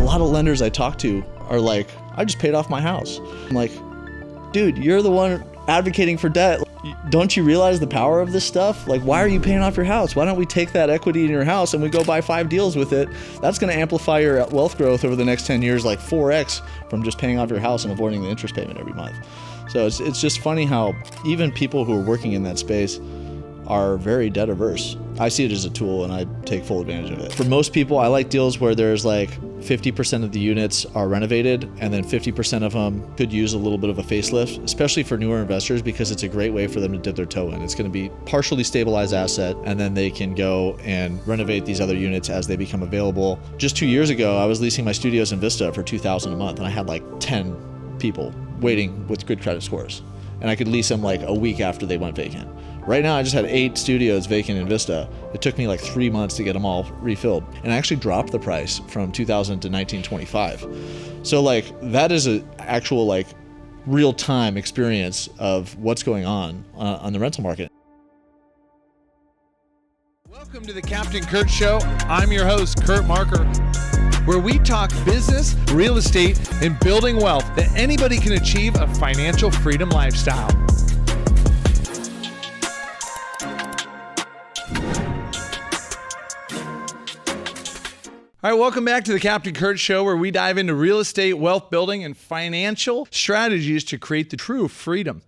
lot of lenders I talk to are like, I just paid off my house. I'm like, dude, you're the one advocating for debt. Don't you realize the power of this stuff? Like, why are you paying off your house? Why don't we take that equity in your house and we go buy 5 deals with it? That's going to amplify your wealth growth over the next 10 years, like 4x from just paying off your house and avoiding the interest payment every month. So it's just funny how even people who are working in that space are very debt averse. I see it as a tool and I take full advantage of it. For most people, I like deals where there's like 50% of the units are renovated and then 50% of them could use a little bit of a facelift, especially for newer investors, because it's a great way for them to dip their toe in. It's going to be partially stabilized asset, and then they can go and renovate these other units as they become available. Just 2 years ago, I was leasing my studios in Vista for $2,000 a month, and I had like 10 people waiting with good credit scores, and I could lease them like a week after they went vacant. Right now, I just had 8 studios vacant in Vista. It took me like 3 months to get them all refilled. And I actually dropped the price from $2,000 to $1,925. So like, that is an actual like real-time experience of what's going on the rental market. Welcome to the Captain Kurt Show. I'm your host, Kurt Marker, where we talk business, real estate, and building wealth that anybody can achieve a financial freedom lifestyle. All right, welcome back to the Captain Kurt Show, where we dive into real estate, wealth building, and financial strategies to create the true freedom.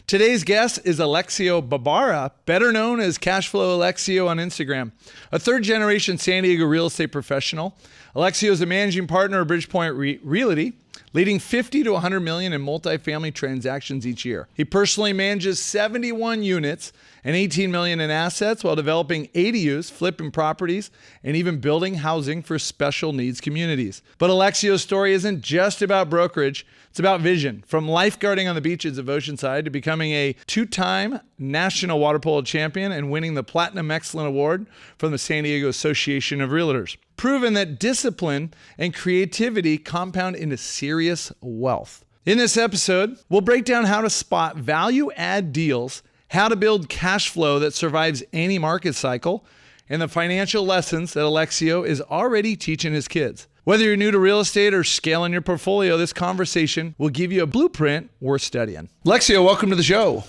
Today's guest is Alexio Barbara, better known as Cashflow Alexio on Instagram, a third-generation San Diego real estate professional. Alexio is a managing partner of Bridge Point Realty, leading 50 to 100 million in multifamily transactions each year. He personally manages 71 units and 18 million in assets while developing ADUs, flipping properties, and even building housing for special needs communities. But Alexio's story isn't just about brokerage, it's about vision. From lifeguarding on the beaches of Oceanside to becoming a 2-time national water polo champion and winning the Platinum Excellent Award from the San Diego Association of Realtors. Proven that discipline and creativity compound into serious wealth. In this episode, we'll break down how to spot value-add deals, how to build cash flow that survives any market cycle, and the financial lessons that Alexio is already teaching his kids. Whether you're new to real estate or scaling your portfolio, this conversation will give you a blueprint worth studying. Alexio, welcome to the show.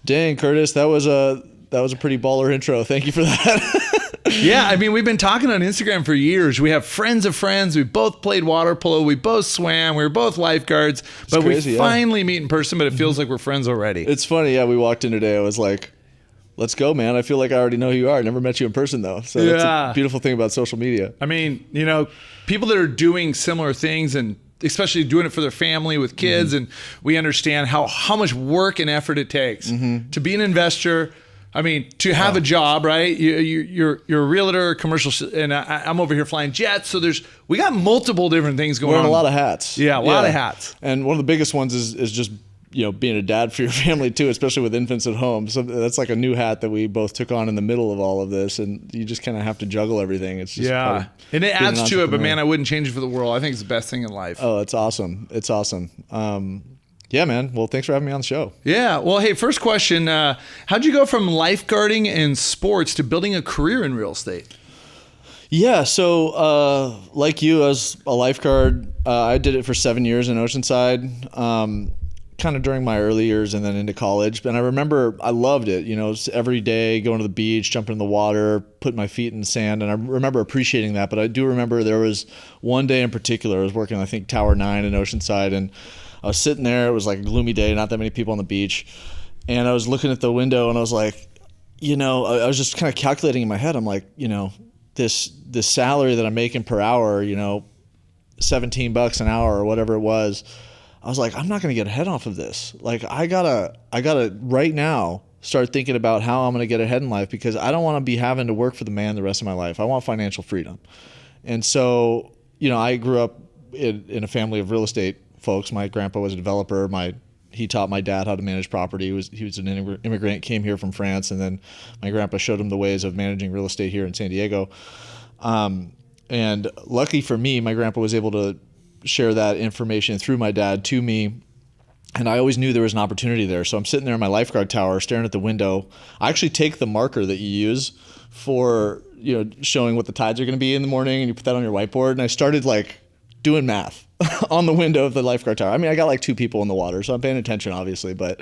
Dang, Curtis, that was a pretty baller intro. Thank you for that. Yeah, I mean, we've been talking on Instagram for years. We have friends of friends. We both played water polo. We both swam. We were both lifeguards. But crazy, we finally meet in person, but it feels like we're friends already. It's funny. Yeah, we walked in today. I was like, let's go, man. I feel like I already know who you are. I never met you in person, though. So that's a beautiful thing about social media. I mean, you know, people that are doing similar things and especially doing it for their family with kids, and we understand how much work and effort it takes to be an investor. I mean, to have a job, right? You're a realtor, commercial, and I'm over here flying jets. So we got multiple different things going on. Wearing a lot of hats. Yeah, a lot of hats. And one of the biggest ones is just, you know, being a dad for your family too, especially with infants at home. So that's like a new hat that we both took on in the middle of all of this, and you just kind of have to juggle everything. It's just and it adds to it. But man, I wouldn't change it for the world. I think it's the best thing in life. Oh, it's awesome. It's awesome. Yeah, man. Well, thanks for having me on the show. Yeah. Well, hey, first question. How'd you go from lifeguarding and sports to building a career in real estate? Yeah. So like you, as a lifeguard, I did it for 7 years in Oceanside, kind of during my early years and then into college. And I remember I loved it, you know, every day going to the beach, jumping in the water, putting my feet in the sand. And I remember appreciating that. But I do remember there was one day in particular, I was working, I think, Tower 9 in Oceanside, and I was sitting there. It was like a gloomy day, not that many people on the beach. And I was looking at the window and I was like, you know, I was just kind of calculating in my head. I'm like, you know, this salary that I'm making per hour, you know, $17 an hour or whatever it was. I was like, I'm not going to get ahead off of this. Like, I gotta right now start thinking about how I'm going to get ahead in life, because I don't want to be having to work for the man the rest of my life. I want financial freedom. And so, you know, I grew up in a family of real estate folks. My grandpa was a developer. He taught my dad how to manage property. He was an immigrant, came here from France, and then my grandpa showed him the ways of managing real estate here in San Diego. And lucky for me, my grandpa was able to share that information through my dad to me. And I always knew there was an opportunity there. So I'm sitting there in my lifeguard tower staring at the window. I actually take the marker that you use for, you know, showing what the tides are going to be in the morning, and you put that on your whiteboard. And I started like doing math on the window of the lifeguard tower. I mean, I got like 2 people in the water, so I'm paying attention, obviously, but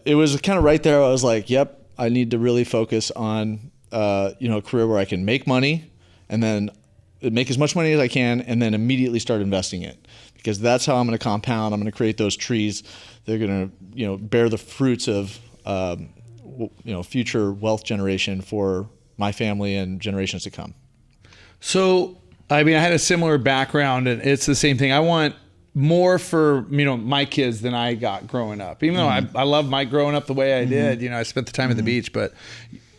it was kind of right there. I was like, yep, I need to really focus on, a career where I can make money and then make as much money as I can and then immediately start investing it, because that's how I'm going to compound. I'm going to create those trees. They're going to, bear the fruits of, future wealth generation for my family and generations to come. So, I mean, I had a similar background, and it's the same thing. I want more for, my kids than I got growing up. Even though I love my growing up the way I did, I spent the time at the beach, but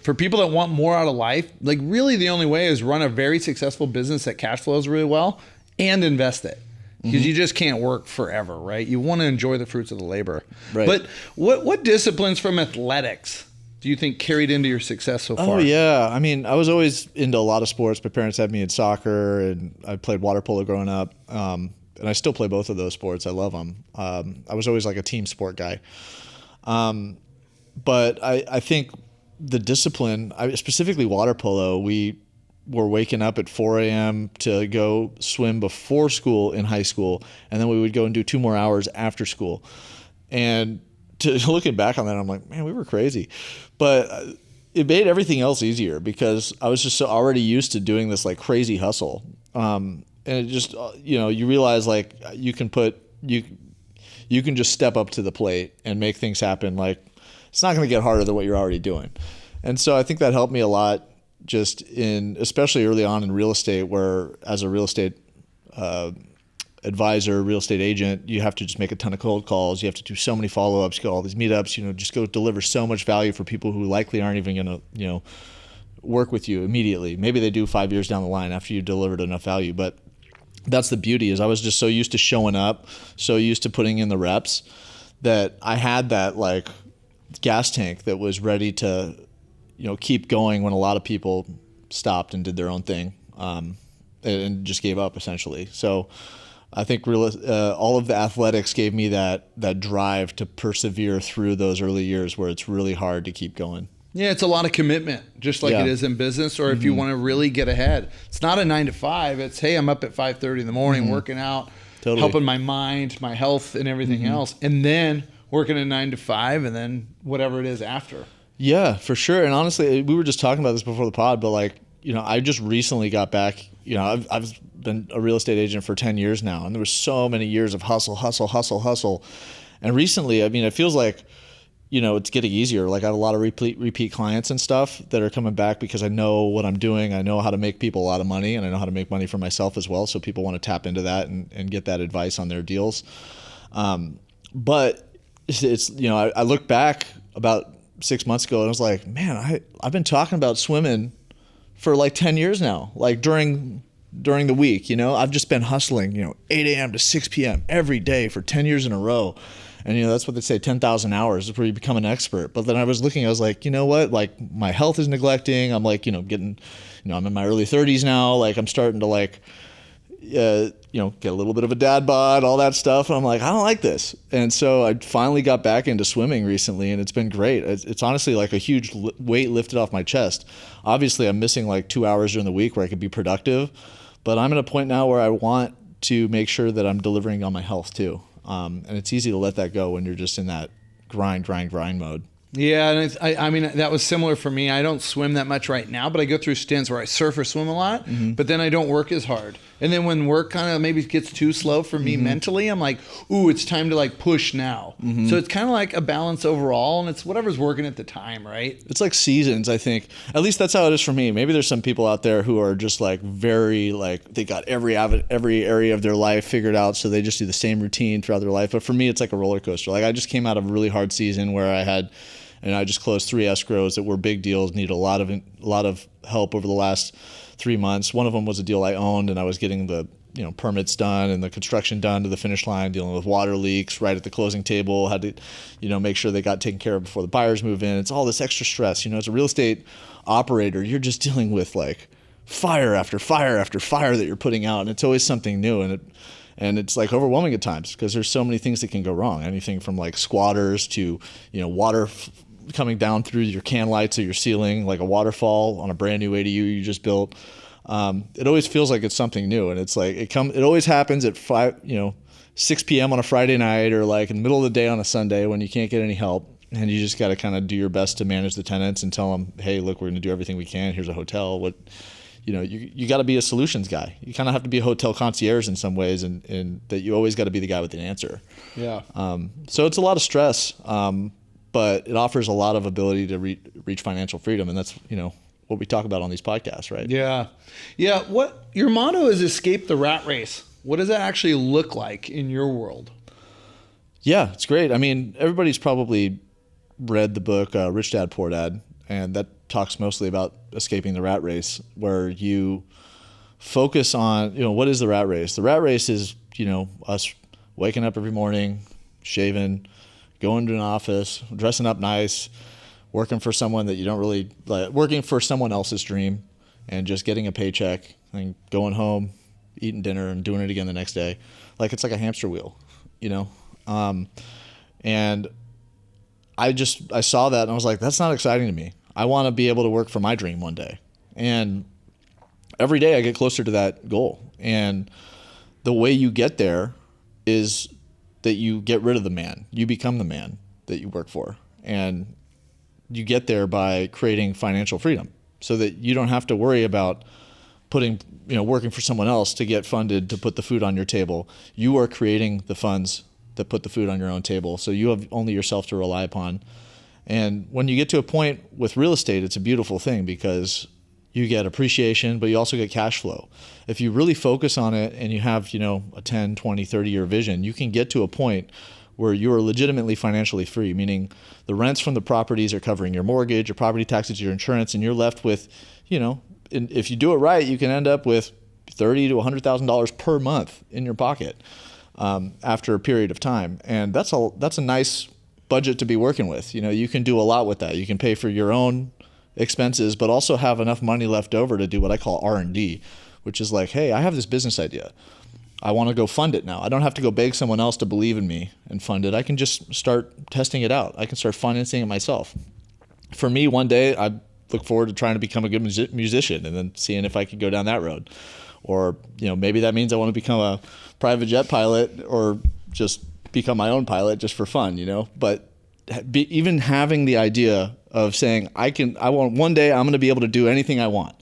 for people that want more out of life, like really the only way is run a very successful business that cash flows really well and invest it. Because you just can't work forever, right? You want to enjoy the fruits of the labor. Right. But what disciplines from athletics do you think carried into your success so far? Oh, yeah. I mean, I was always into a lot of sports. My parents had me in soccer, and I played water polo growing up. And I still play both of those sports. I love them. I was always like a team sport guy. But I think the discipline, specifically water polo, we were waking up at 4 a.m. to go swim before school in high school, and then we would go and do 2 more hours after school. And looking back on that, I'm like, man, we were crazy. But it made everything else easier because I was just so already used to doing this like crazy hustle. And it just, you realize like you can just step up to the plate and make things happen. Like it's not going to get harder than what you're already doing. And so I think that helped me a lot, just especially early on in real estate, where as a real estate advisor, real estate agent, you have to just make a ton of cold calls. You have to do so many follow-ups, go all these meetups, just go deliver so much value for people who likely aren't even going to, work with you immediately. Maybe they do 5 years down the line after you delivered enough value. But that's the beauty, is I was just so used to showing up, so used to putting in the reps, that I had that like gas tank that was ready to keep going when a lot of people stopped and did their own thing, and just gave up essentially. So I think all of the athletics gave me that drive to persevere through those early years where it's really hard to keep going. Yeah, it's a lot of commitment, just like it is in business, or if you want to really get ahead. It's not a 9 to 5. It's, hey, I'm up at 5:30 in the morning working out, helping my mind, my health, and everything else, and then working a 9 to 5, and then whatever it is after. Yeah, for sure. And honestly, we were just talking about this before the pod, but like, I just recently got back. I've been a real estate agent for 10 years now, and there were so many years of hustle. And recently, I mean, it feels like, it's getting easier. Like I have a lot of repeat clients and stuff that are coming back because I know what I'm doing. I know how to make people a lot of money, and I know how to make money for myself as well. So people want to tap into that and get that advice on their deals. But it's I look back about 6 months ago and I was like, man, I've been talking about swimming for like 10 years now, like during the week. I've just been hustling, 8 a.m. to 6 p.m. every day for 10 years in a row. And, that's what they say, 10,000 hours is where you become an expert. But then I was looking, I was like, you know what? Like my health is neglecting. I'm like, getting, I'm in my early 30s now. Like I'm starting to like, get a little bit of a dad bod, all that stuff. And I'm like, I don't like this. And so I finally got back into swimming recently, and it's been great. It's honestly like a huge weight lifted off my chest. Obviously, I'm missing like 2 hours during the week where I could be productive, but I'm at a point now where I want to make sure that I'm delivering on my health too. And it's easy to let that go when you're just in that grind mode. Yeah, and I mean, that was similar for me. I don't swim that much right now, but I go through stints where I surf or swim a lot, but then I don't work as hard. And then when work kind of maybe gets too slow for me mentally, I'm like, ooh, it's time to like push now. So it's kind of like a balance overall, and it's whatever's working at the time, right? It's like seasons, I think. At least that's how it is for me. Maybe there's some people out there who are just like very like, they got every area of their life figured out, so they just do the same routine throughout their life. But for me, it's like a roller coaster. Like I just came out of a really hard season where I just closed 3 escrows that were big deals, needed a lot of help over the last 3 months. One of them was a deal I owned, and I was getting the permits done and the construction done to the finish line, dealing with water leaks right at the closing table, had to make sure they got taken care of before the buyers move in. It's all this extra stress. As a real estate operator, you're just dealing with like fire after fire after fire that you're putting out, and it's always something new, and it's like overwhelming at times because there's so many things that can go wrong. Anything from like squatters to water coming down through your can lights or your ceiling, like a waterfall on a brand new ADU you just built. it always feels like it's something new. And it's like, it always happens at 6 p.m. on a Friday night, or like in the middle of the day on a Sunday when you can't get any help. And you just got to kind of do your best to manage the tenants and tell them, hey, look, we're going to do everything we can. Here's a hotel. You got to be a solutions guy. You kind of have to be a hotel concierge in some ways, and that you always got to be the guy with the answer. Yeah. So it's a lot of stress, but it offers a lot of ability to reach financial freedom. And that's, what we talk about on these podcasts, right? Yeah. Yeah. What your motto is, escape the rat race. What does that actually look like in your world? Yeah, it's great. I mean, everybody's probably read the book Rich Dad, Poor Dad, and that talks mostly about escaping the rat race, where you focus on, what is the rat race? The rat race is, us waking up every morning, shaving, going to an office, dressing up nice, working for someone that you don't really like, working for someone else's dream, and just getting a paycheck and going home, eating dinner, and doing it again the next day. Like, it's like a hamster wheel, and I saw that and I was like, that's not exciting to me. I want to be able to work for my dream one day. And every day I get closer to that goal. And the way you get there is that you get rid of the man. You become the man that you work for. And you get there by creating financial freedom so that you don't have to worry about working for someone else to get funded to put the food on your table. You are creating the funds that put the food on your own table. So you have only yourself to rely upon. And when you get to a point with real estate, it's a beautiful thing because you get appreciation, but you also get cash flow. If you really focus on it and you have, a 10, 20, 30-year vision, you can get to a point where you are legitimately financially free, meaning the rents from the properties are covering your mortgage, your property taxes, your insurance, and you're left with, if you do it right, you can end up with $30,000 to $100,000 per month in your pocket after a period of time. And that's a nice budget to be working with. You can do a lot with that. You can pay for your own expenses, but also have enough money left over to do what I call R&D, which is like, hey, I have this business idea. I want to go fund it now. I don't have to go beg someone else to believe in me and fund it. I can just start testing it out. I can start financing it myself. For me, one day, I look forward to trying to become a good musician and then seeing if I could go down that road. Or, maybe that means I want to become a private jet pilot or just become my own pilot just for fun, But even having the idea of saying, one day I'm going to be able to do anything I want.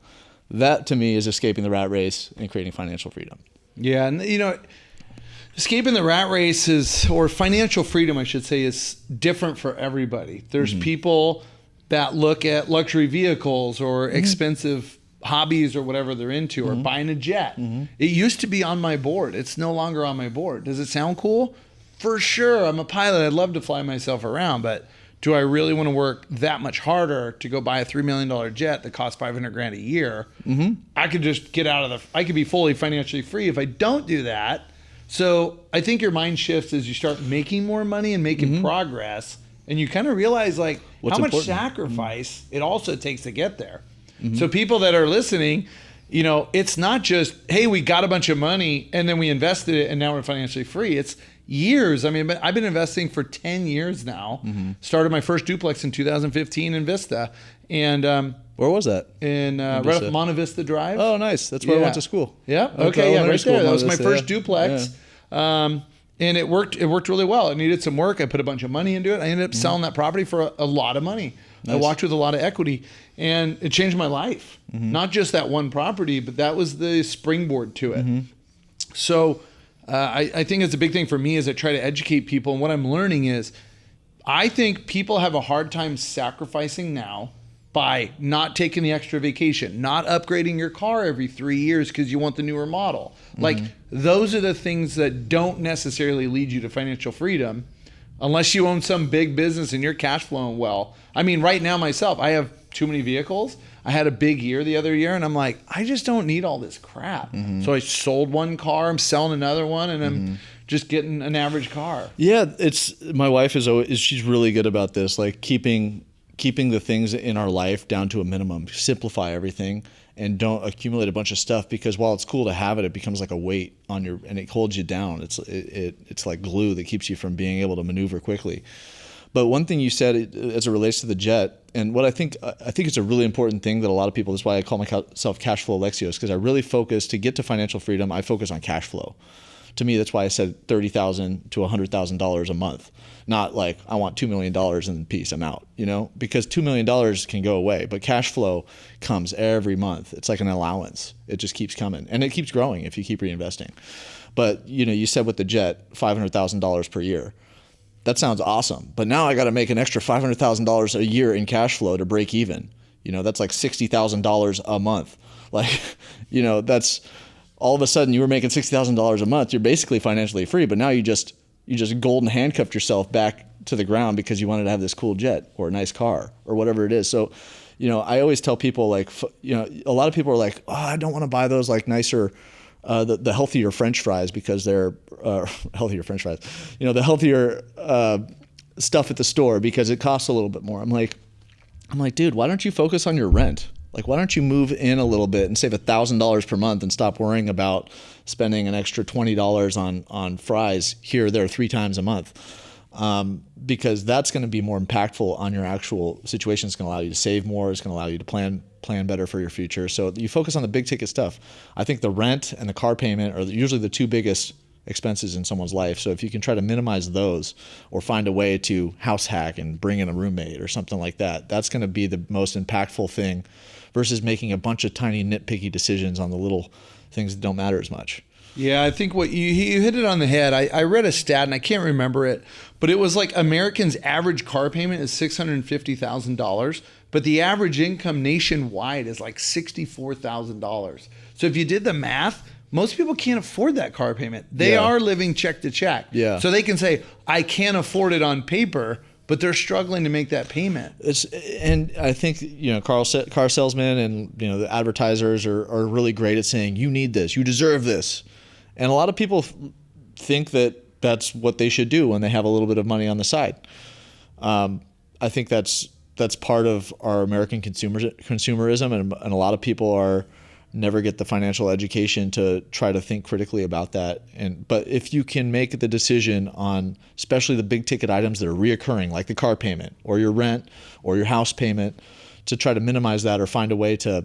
That to me is escaping the rat race and creating financial freedom. Yeah. And, escaping the rat race or financial freedom, I should say, is different for everybody. There's people that look at luxury vehicles or expensive hobbies or whatever they're into, or buying a jet. It used to be on my board. It's no longer on my board. Does it sound cool? For sure. I'm a pilot. I'd love to fly myself around, but do I really want to work that much harder to go buy a $3 million jet that costs $500,000 a year? I could just get I could be fully financially free if I don't do that. So I think your mind shifts as you start making more money and making progress, and you kind of realize like how much sacrifice it also takes to get there. So people that are listening, it's not just, hey, we got a bunch of money and then we invested it and now we're financially free. It's years. I mean, I've been investing for 10 years now. Started my first duplex in 2015 in Vista. And where was that? In right off Monte Vista Drive. Oh, nice. That's where I went to school. Yeah. Okay. Yeah, right there. That was my first duplex. Yeah. And it worked really well. It needed some work. I put a bunch of money into it. I ended up selling that property for a lot of money. Nice. I walked with a lot of equity, and it changed my life. Not just that one property, but that was the springboard to it. So I think it's a big thing for me as I try to educate people. And what I'm learning is I think people have a hard time sacrificing now by not taking the extra vacation, not upgrading your car every 3 years because you want the newer model. Like, those are the things that don't necessarily lead you to financial freedom unless you own some big business and you're cash flowing well. I mean, right now myself, I have too many vehicles. I had a big year the other year and I'm like, I just don't need all this crap. So I sold one car, I'm selling another one, and I'm just getting an average car. Yeah, my wife she's really good about this, like keeping the things in our life down to a minimum, simplify everything, and don't accumulate a bunch of stuff, because while it's cool to have it, it becomes like a weight and it holds you down. It's like glue that keeps you from being able to maneuver quickly. But one thing you said as it relates to the jet, and what I think it's a really important thing that a lot of people, that's why I call myself cash flow Alexio, is because I really focus, to get to financial freedom, I focus on cash flow. To me, that's why I said $30,000 to $100,000 a month. Not like I want $2 million and peace, I'm out, because $2 million can go away, but cash flow comes every month. It's like an allowance. It just keeps coming, and it keeps growing if you keep reinvesting. But you said with the jet, $500,000 per year. That sounds awesome. But now I got to make an extra $500,000 a year in cash flow to break even. That's like $60,000 a month. Like, that's all of a sudden you were making $60,000 a month. You're basically financially free, but now you just golden handcuffed yourself back to the ground because you wanted to have this cool jet or a nice car or whatever it is. So, I always tell people, like, a lot of people are like, oh, I don't want to buy those like nicer, the healthier French fries because they're healthier French fries, the healthier stuff at the store because it costs a little bit more. I'm like, dude, why don't you focus on your rent? Like, why don't you move in a little bit and save $1,000 per month and stop worrying about spending an extra $20 on fries here or there 3 times a month? Because that's going to be more impactful on your actual situation. It's going to allow you to save more. It's going to allow you to plan better for your future. So you focus on the big ticket stuff. I think the rent and the car payment are usually the 2 biggest expenses in someone's life. So if you can try to minimize those or find a way to house hack and bring in a roommate or something like that, that's going to be the most impactful thing versus making a bunch of tiny nitpicky decisions on the little things that don't matter as much. Yeah, I think what you hit it on the head. I read a stat and I can't remember it, but it was like Americans' average car payment is $650,000, but the average income nationwide is like $64,000. So if you did the math, most people can't afford that car payment. They are living check to check. Yeah. So they can say, I can't afford it on paper, but they're struggling to make that payment. And I think, car salesmen and, the advertisers are really great at saying, you need this, you deserve this. And a lot of people think that that's what they should do when they have a little bit of money on the side. I think that's part of our American consumerism, and a lot of people never get the financial education to try to think critically about that. But if you can make the decision on, especially the big ticket items that are reoccurring, like the car payment or your rent or your house payment, to try to minimize that or find a way to,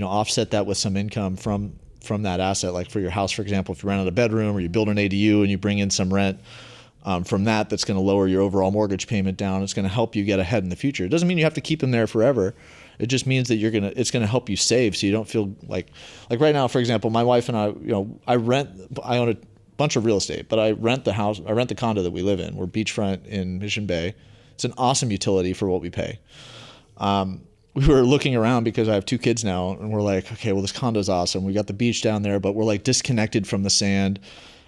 offset that with some income from that asset. Like for your house, for example, if you rent out a bedroom or you build an ADU and you bring in some rent from that's going to lower your overall mortgage payment down. It's going to help you get ahead in the future. It doesn't mean you have to keep them there forever. It just means that it's going to help you save, so you don't feel like right now, for example, my wife and I, I own a bunch of real estate, but I rent the condo that we live in. We're beachfront in Mission Bay. It's an awesome utility for what we pay. We were looking around because I have 2 kids now, and we're like, okay, well, this condo's awesome. We got the beach down there, but we're like disconnected from the sand,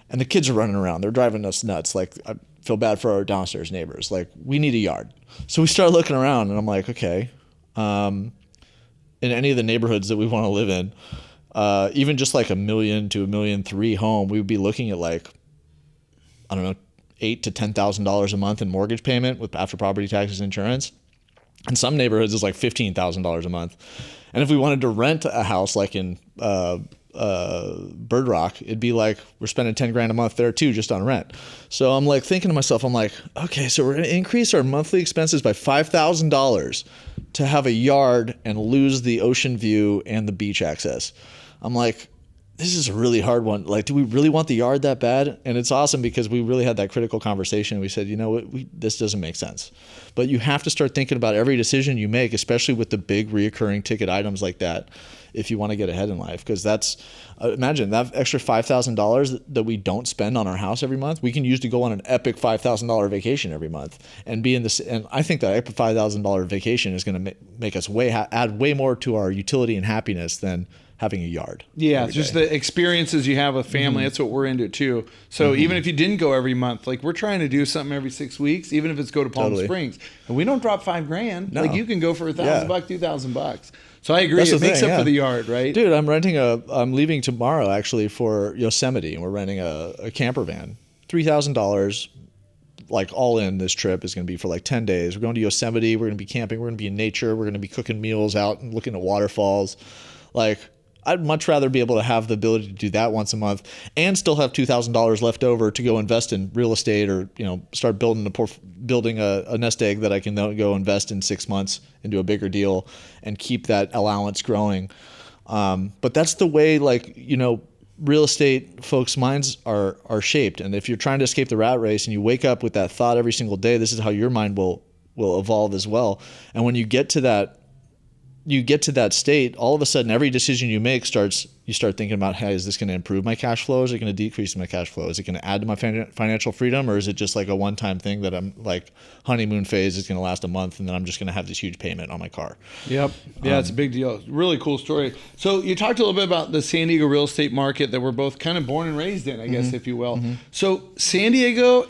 and the kids are running around. They're driving us nuts. Like, I feel bad for our downstairs neighbors. Like, we need a yard. So we start looking around, and I'm like, okay, in any of the neighborhoods that we want to live in, even just like $1 million to $1.3 million home, we would be looking at like, I don't know, $8,000 to $10,000 a month in mortgage payment with after property taxes and insurance. In some neighborhoods, it's like $15,000 a month. And if we wanted to rent a house like in Bird Rock, it'd be like we're spending $10,000 a month there too, just on rent. So I'm like thinking to myself, I'm like, okay, so we're going to increase our monthly expenses by $5,000 to have a yard and lose the ocean view and the beach access. I'm like, this is a really hard one. Like, do we really want the yard that bad? And it's awesome because we really had that critical conversation. We said, you know what, this doesn't make sense. But you have to start thinking about every decision you make, especially with the big reoccurring ticket items like that, if you want to get ahead in life. Because that's, imagine that extra $5,000 that we don't spend on our house every month, we can use to go on an epic $5,000 vacation every month and be in this. And I think that epic $5,000 vacation is going to make us add way more to our utility and happiness than having a yard. Yeah, just the experiences you have with family. That's what we're into too. So even if you didn't go every month, like we're trying to do something every 6 weeks, even if it's go to Palm Springs, and we don't drop $5,000. No. Like you can go for $1,000, $2,000. So I agree. It makes up for the yard, right? Dude, I'm leaving tomorrow actually for Yosemite, and we're renting a camper van. $3,000, like all in. This trip is going to be for like 10 days. We're going to Yosemite. We're going to be camping. We're going to be in nature. We're going to be cooking meals out and looking at waterfalls. Like, I'd much rather be able to have the ability to do that once a month and still have $2,000 left over to go invest in real estate, or start building a nest egg that I can then go invest in 6 months into a bigger deal and keep that allowance growing. But that's the way, real estate folks' minds are shaped. And if you're trying to escape the rat race and you wake up with that thought every single day, this is how your mind will evolve as well. And when you get to that state, all of a sudden every decision you make you start thinking about, hey, is this going to improve my cash flow? Is it going to decrease my cash flow? Is it going to add to my financial freedom? Or is it just like a one-time thing that I'm like, honeymoon phase is going to last a month and then I'm just going to have this huge payment on my car? Yep. Yeah, it's a big deal. Really cool story. So you talked a little bit about the San Diego real estate market that we're both kind of born and raised in, I guess, if you will. So San Diego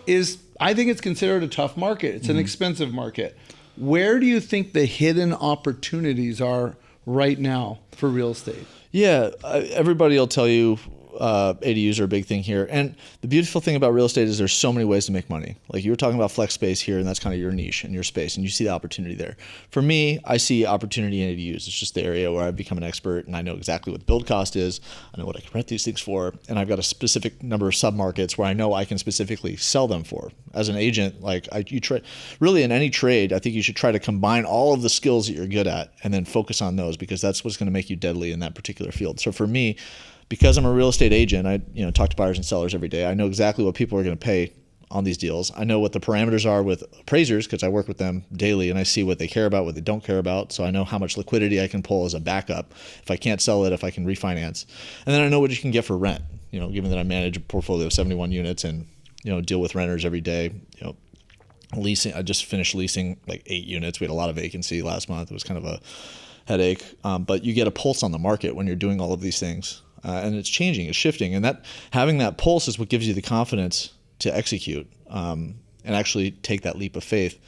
I think it's considered a tough market. It's an expensive market. Where do you think the hidden opportunities are right now for real estate? Yeah, everybody will tell you ADUs are a big thing here. And the beautiful thing about real estate is there's so many ways to make money. Like you were talking about flex space here, and that's kind of your niche and your space, and you see the opportunity there. For me, I see opportunity in ADUs. It's just the area where I've become an expert, and I know exactly what the build cost is. I know what I can rent these things for, and I've got a specific number of submarkets where I know I can specifically sell them for. As an agent, really in any trade, I think you should try to combine all of the skills that you're good at and then focus on those, because that's what's going to make you deadly in that particular field. So for me, because I'm a real estate agent, I talk to buyers and sellers every day. I know exactly what people are going to pay on these deals. I know what the parameters are with appraisers because I work with them daily and I see what they care about, what they don't care about. So I know how much liquidity I can pull as a backup if I can't sell it, if I can refinance. And then I know what you can get for rent, given that I manage a portfolio of 71 units and, deal with renters every day. Leasing, I just finished leasing like 8 units. We had a lot of vacancy last month. It was kind of a headache. But you get a pulse on the market when you're doing all of these things. And it's changing, it's shifting. And that having that pulse is what gives you the confidence to execute and actually take that leap of faith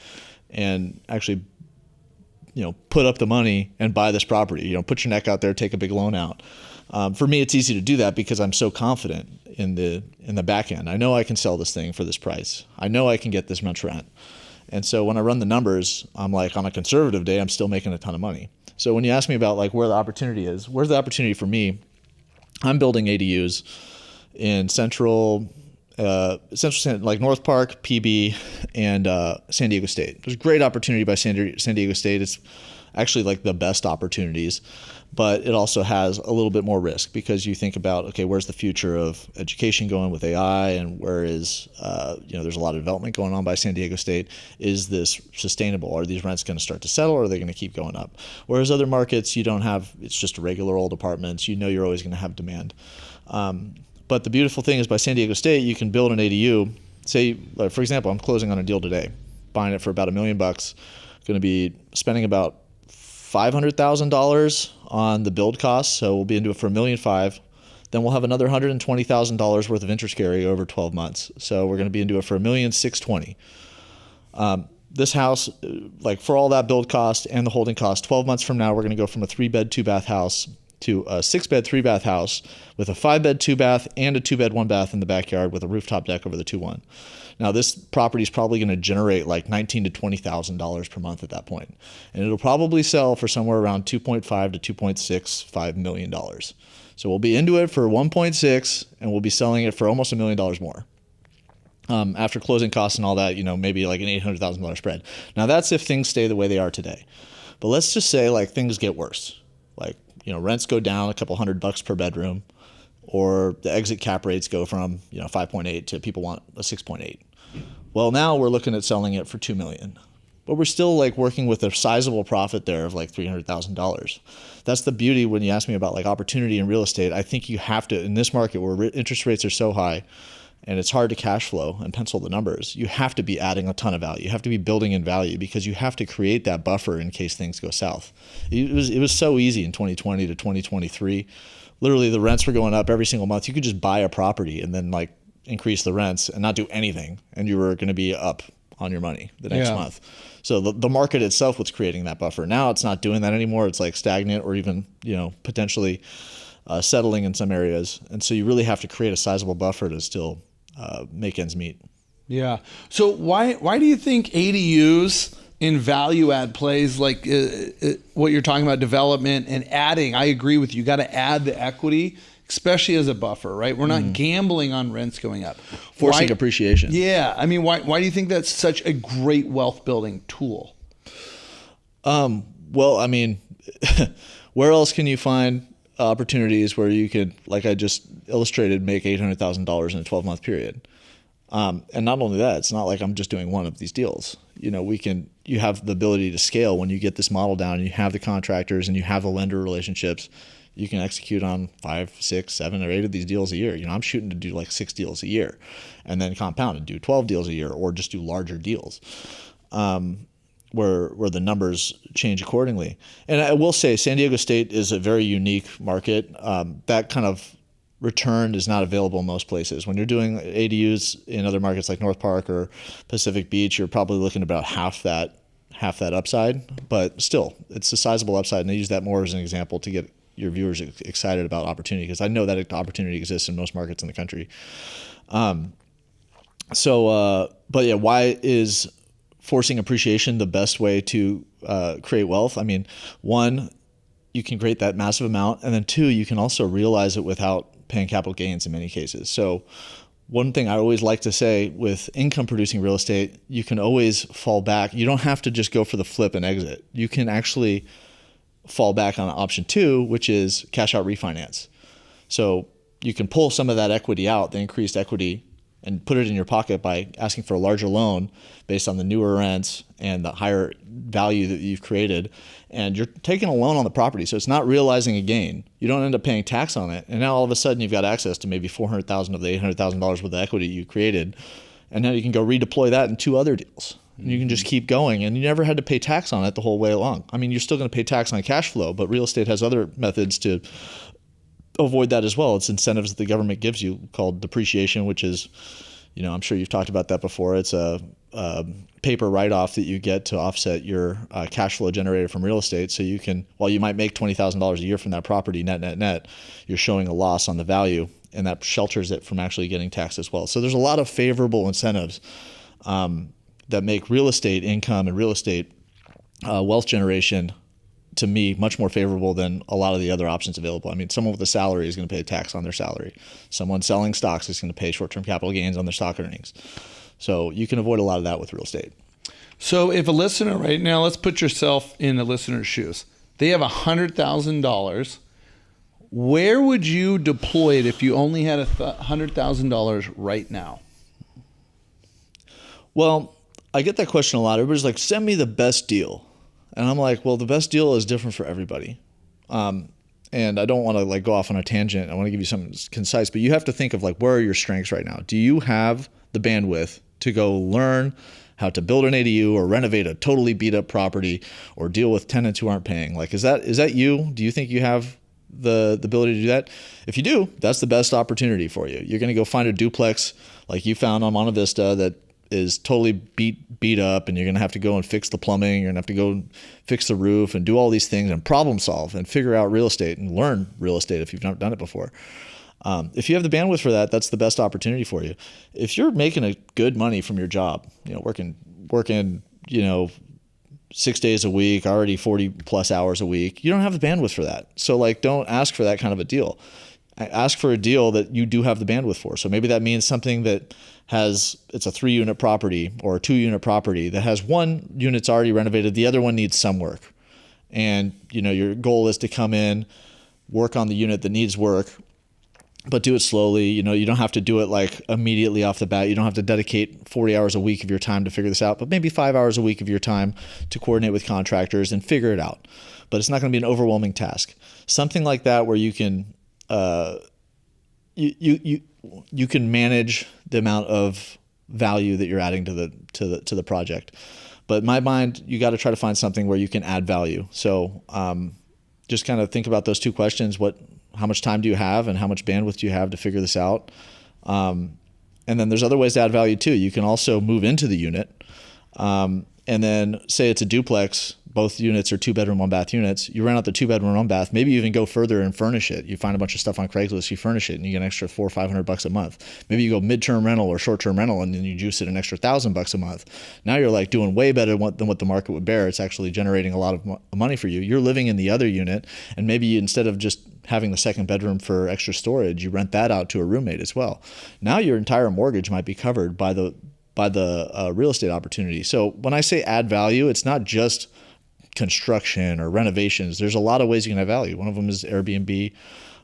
and actually, put up the money and buy this property. Put your neck out there, take a big loan out. For me, it's easy to do that because I'm so confident in the back end. I know I can sell this thing for this price. I know I can get this much rent. And so when I run the numbers, I'm like, on a conservative day, I'm still making a ton of money. So when you ask me about like where the opportunity is, where's the opportunity for me? I'm building ADUs in central, like North Park, PB, and San Diego State. There's great opportunity by San Diego State. It's actually like the best opportunities, but it also has a little bit more risk because you think about, okay, where's the future of education going with AI, and where is, there's a lot of development going on by San Diego State. Is this sustainable? Are these rents going to start to settle, or are they going to keep going up? Whereas other markets, you don't have, it's just regular old apartments. You're always going to have demand. But the beautiful thing is by San Diego State, you can build an ADU. Say, for example, I'm closing on a deal today, buying it for about $1 million. Going to be spending about $500,000 on the build costs, so we'll be into it for $1.5 million. Then we'll have another $120,000 worth of interest carry over 12 months. So we're going to be into it for $1.620 million. This house, like for all that build cost and the holding cost, 12 months from now, we're going to go from a 3-bed, 2-bath house to a 6-bed, 3-bath house with a 5-bed, 2-bath and a 2-bed, 1-bath in the backyard with a rooftop deck over the 2-1. Now, this property is probably going to generate like $19,000 to $20,000 per month at that point. And it'll probably sell for somewhere around $2.5 to $2.65 million. So we'll be into it for 1.6 and we'll be selling it for almost $1 million more. After closing costs and all that, maybe like an $800,000 spread. Now, that's if things stay the way they are today. But let's just say like things get worse. Like, rents go down a couple $100 per bedroom, or the exit cap rates go from 5.8 to people want a 6.8. Well, now we're looking at selling it for $2 million, but we're still like working with a sizable profit there of like $300,000. That's the beauty when you ask me about like opportunity in real estate. I think you have to, in this market where interest rates are so high and it's hard to cash flow and pencil the numbers, you have to be adding a ton of value. You have to be building in value because you have to create that buffer in case things go south. It was so easy in 2020 to 2023. Literally the rents were going up every single month. You could just buy a property and then like increase the rents and not do anything, and you were going to be up on your money the next month. So the market itself was creating that buffer. Now it's not doing that anymore. It's like stagnant or even potentially settling in some areas. And so you really have to create a sizable buffer to still make ends meet. Yeah. So why do you think ADUs in value add plays like what you're talking about, development and adding. I agree with you. You got to add the equity, especially as a buffer, right? We're not gambling on rents going up. Forcing appreciation. Yeah. I mean, why do you think that's such a great wealth building tool? Well, I mean, where else can you find opportunities where you could, like I just illustrated, make $800,000 in a 12-month period? And not only that, it's not like I'm just doing one of these deals. You have the ability to scale when you get this model down and you have the contractors and you have the lender relationships. You can execute on 5, 6, 7, or 8 of these deals a year. I'm shooting to do like 6 deals a year and then compound and do 12 deals a year, or just do larger deals. Where the numbers change accordingly. And I will say San Diego State is a very unique market. That kind of return is not available in most places. When you're doing ADUs in other markets like North Park or Pacific Beach, you're probably looking at about half that upside, but still it's a sizable upside. And I use that more as an example to get your viewers excited about opportunity, because I know that opportunity exists in most markets in the country. But yeah, why is forcing appreciation the best way to create wealth? I mean, 1, you can create that massive amount, and then 2, you can also realize it without paying capital gains in many cases. So one thing I always like to say with income producing real estate, you can always fall back. You don't have to just go for the flip and exit. You can actually fall back on option 2, which is cash out refinance. So you can pull some of that equity out, the increased equity, and put it in your pocket by asking for a larger loan based on the newer rents and the higher value that you've created. And you're taking a loan on the property, so it's not realizing a gain. You don't end up paying tax on it. And now all of a sudden you've got access to maybe $400,000 of the $800,000 worth of equity you created. And now you can go redeploy that in 2 other deals. And you can just keep going, and you never had to pay tax on it the whole way along. I mean, you're still going to pay tax on cash flow, but real estate has other methods to avoid that as well. It's incentives that the government gives you called depreciation, which is, I'm sure you've talked about that before. It's a paper write-off that you get to offset your cash flow generated from real estate. So you can, while you might make $20,000 a year from that property, net, you're showing a loss on the value, and that shelters it from actually getting taxed as well. So there's a lot of favorable incentives that make real estate income and real estate wealth generation, to me, much more favorable than a lot of the other options available. I mean, someone with a salary is going to pay tax on their salary. Someone selling stocks is going to pay short-term capital gains on their stock earnings. So you can avoid a lot of that with real estate. So if a listener right now, let's put yourself in the listener's shoes. They have $100,000. Where would you deploy it if you only had $100,000 right now? Well, I get that question a lot. Everybody's like, send me the best deal. And I'm like, well, the best deal is different for everybody. And I don't want to go off on a tangent. I want to give you something concise, but you have to think of where are your strengths right now? Do you have the bandwidth to go learn how to build an ADU or renovate a totally beat up property or deal with tenants who aren't paying? Is that you? Do you think you have the ability to do that? If you do, that's the best opportunity for you. You're going to go find a duplex like you found on Monte Vista that is totally beat up, and you're going to have to go and fix the plumbing. You're going to have to go and fix the roof and do all these things and problem solve and figure out real estate and learn real estate if you've not done it before. If you have the bandwidth for that, that's the best opportunity for you. If you're making a good money from your job, working 6 days a week, already 40 plus hours a week, you don't have the bandwidth for that. So don't ask for that kind of a deal. Ask for a deal that you do have the bandwidth for. So maybe that means something that it's a 3-unit property or a 2-unit property that has 1 unit's already renovated, the other one needs some work. And your goal is to come in, work on the unit that needs work, but do it slowly. You don't have to do it immediately off the bat. You don't have to dedicate 40 hours a week of your time to figure this out, but maybe 5 hours a week of your time to coordinate with contractors and figure it out. But it's not going to be an overwhelming task. Something like that where you can you can manage the amount of value that you're adding to the project. But in my mind, you got to try to find something where you can add value. So just kind of think about those 2 questions: how much time do you have, and how much bandwidth do you have to figure this out? And then there's other ways to add value too. You can also move into the unit and then say it's a duplex, both units are 2-bedroom, 1-bath units. You rent out the 2-bedroom, 1-bath. Maybe you even go further and furnish it. You find a bunch of stuff on Craigslist, you furnish it, and you get an extra $400 or $500 a month. Maybe you go midterm rental or short-term rental, and then you juice it an extra $1,000 a month. Now you're like doing way better than what the market would bear. It's actually generating a lot of money for you. You're living in the other unit, and maybe you, instead of just having the second bedroom for extra storage, you rent that out to a roommate as well. Now your entire mortgage might be covered by the real estate opportunity. So when I say add value, it's not just construction or renovations. There's a lot of ways you can add value. One of them is Airbnb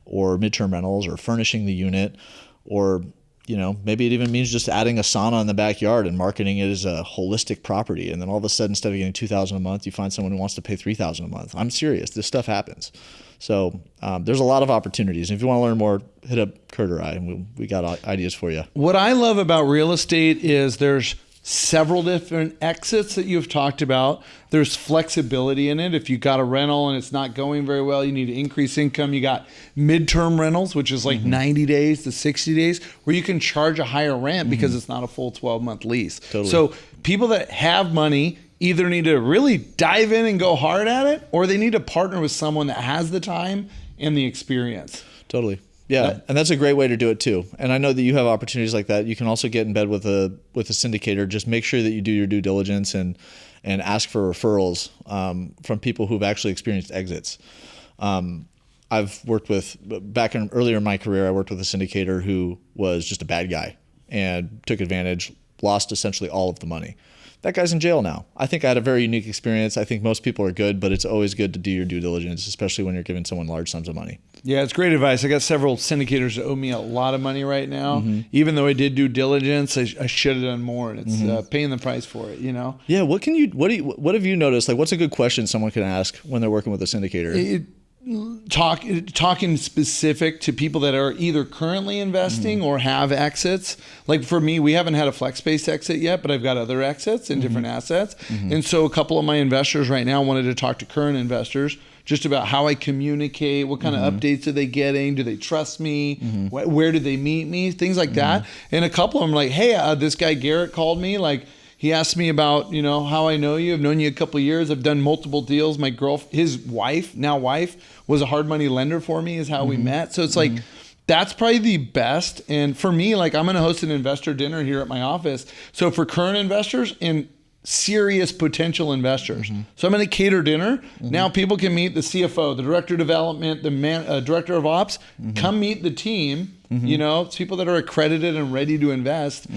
or midterm rentals or furnishing the unit, or maybe it even means just adding a sauna in the backyard and marketing it as a holistic property. And then all of a sudden, instead of getting $2,000 a month, you find someone who wants to pay $3,000 a month. I'm serious. This stuff happens. So there's a lot of opportunities. And if you want to learn more, hit up Kurt or I, and we got ideas for you. What I love about real estate is there's several different exits that you've talked about. There's flexibility in it. If you got a rental and it's not going very well, you need to increase income. You got midterm rentals, which is like 90 days to 60 days, where you can charge a higher rent because it's not a full 12-month lease. Totally. So people that have money either need to really dive in and go hard at it, or they need to partner with someone that has the time and the experience. Totally. Yeah, and that's a great way to do it too. And I know that you have opportunities like that. You can also get in bed with a syndicator. Just make sure that you do your due diligence and ask for referrals from people who've actually experienced exits. I've worked with, earlier in my career, I worked with a syndicator who was just a bad guy and took advantage, lost essentially all of the money. That guy's in jail now. I think I had a very unique experience. I think most people are good, but it's always good to do your due diligence, especially when you're giving someone large sums of money. Yeah, it's great advice. I got several syndicators that owe me a lot of money right now. Even though I did due diligence, I should have done more, and it's paying the price for it. Yeah. What have you noticed? Like, what's a good question someone can ask when they're working with a syndicator? Talking specific to people that are either currently investing or have exits. Like for me, we haven't had a flex-based exit yet, but I've got other exits in different assets. And so a couple of my investors right now wanted to talk to current investors just about how I communicate, what kind of updates are they getting, do they trust me, where do they meet me, things like that. And a couple of them like, hey, this guy Garrett called me, like, he asked me about, how I know you. I've known you a couple of years. I've done multiple deals. My his wife, was a hard money lender for me, is how we met. So it's like, that's probably the best. And for me, like, I'm going to host an investor dinner here at my office. So for current investors and serious potential investors. So I'm going to cater dinner. Now people can meet the CFO, the director of development, the director of ops. Come meet the team. It's people that are accredited and ready to invest.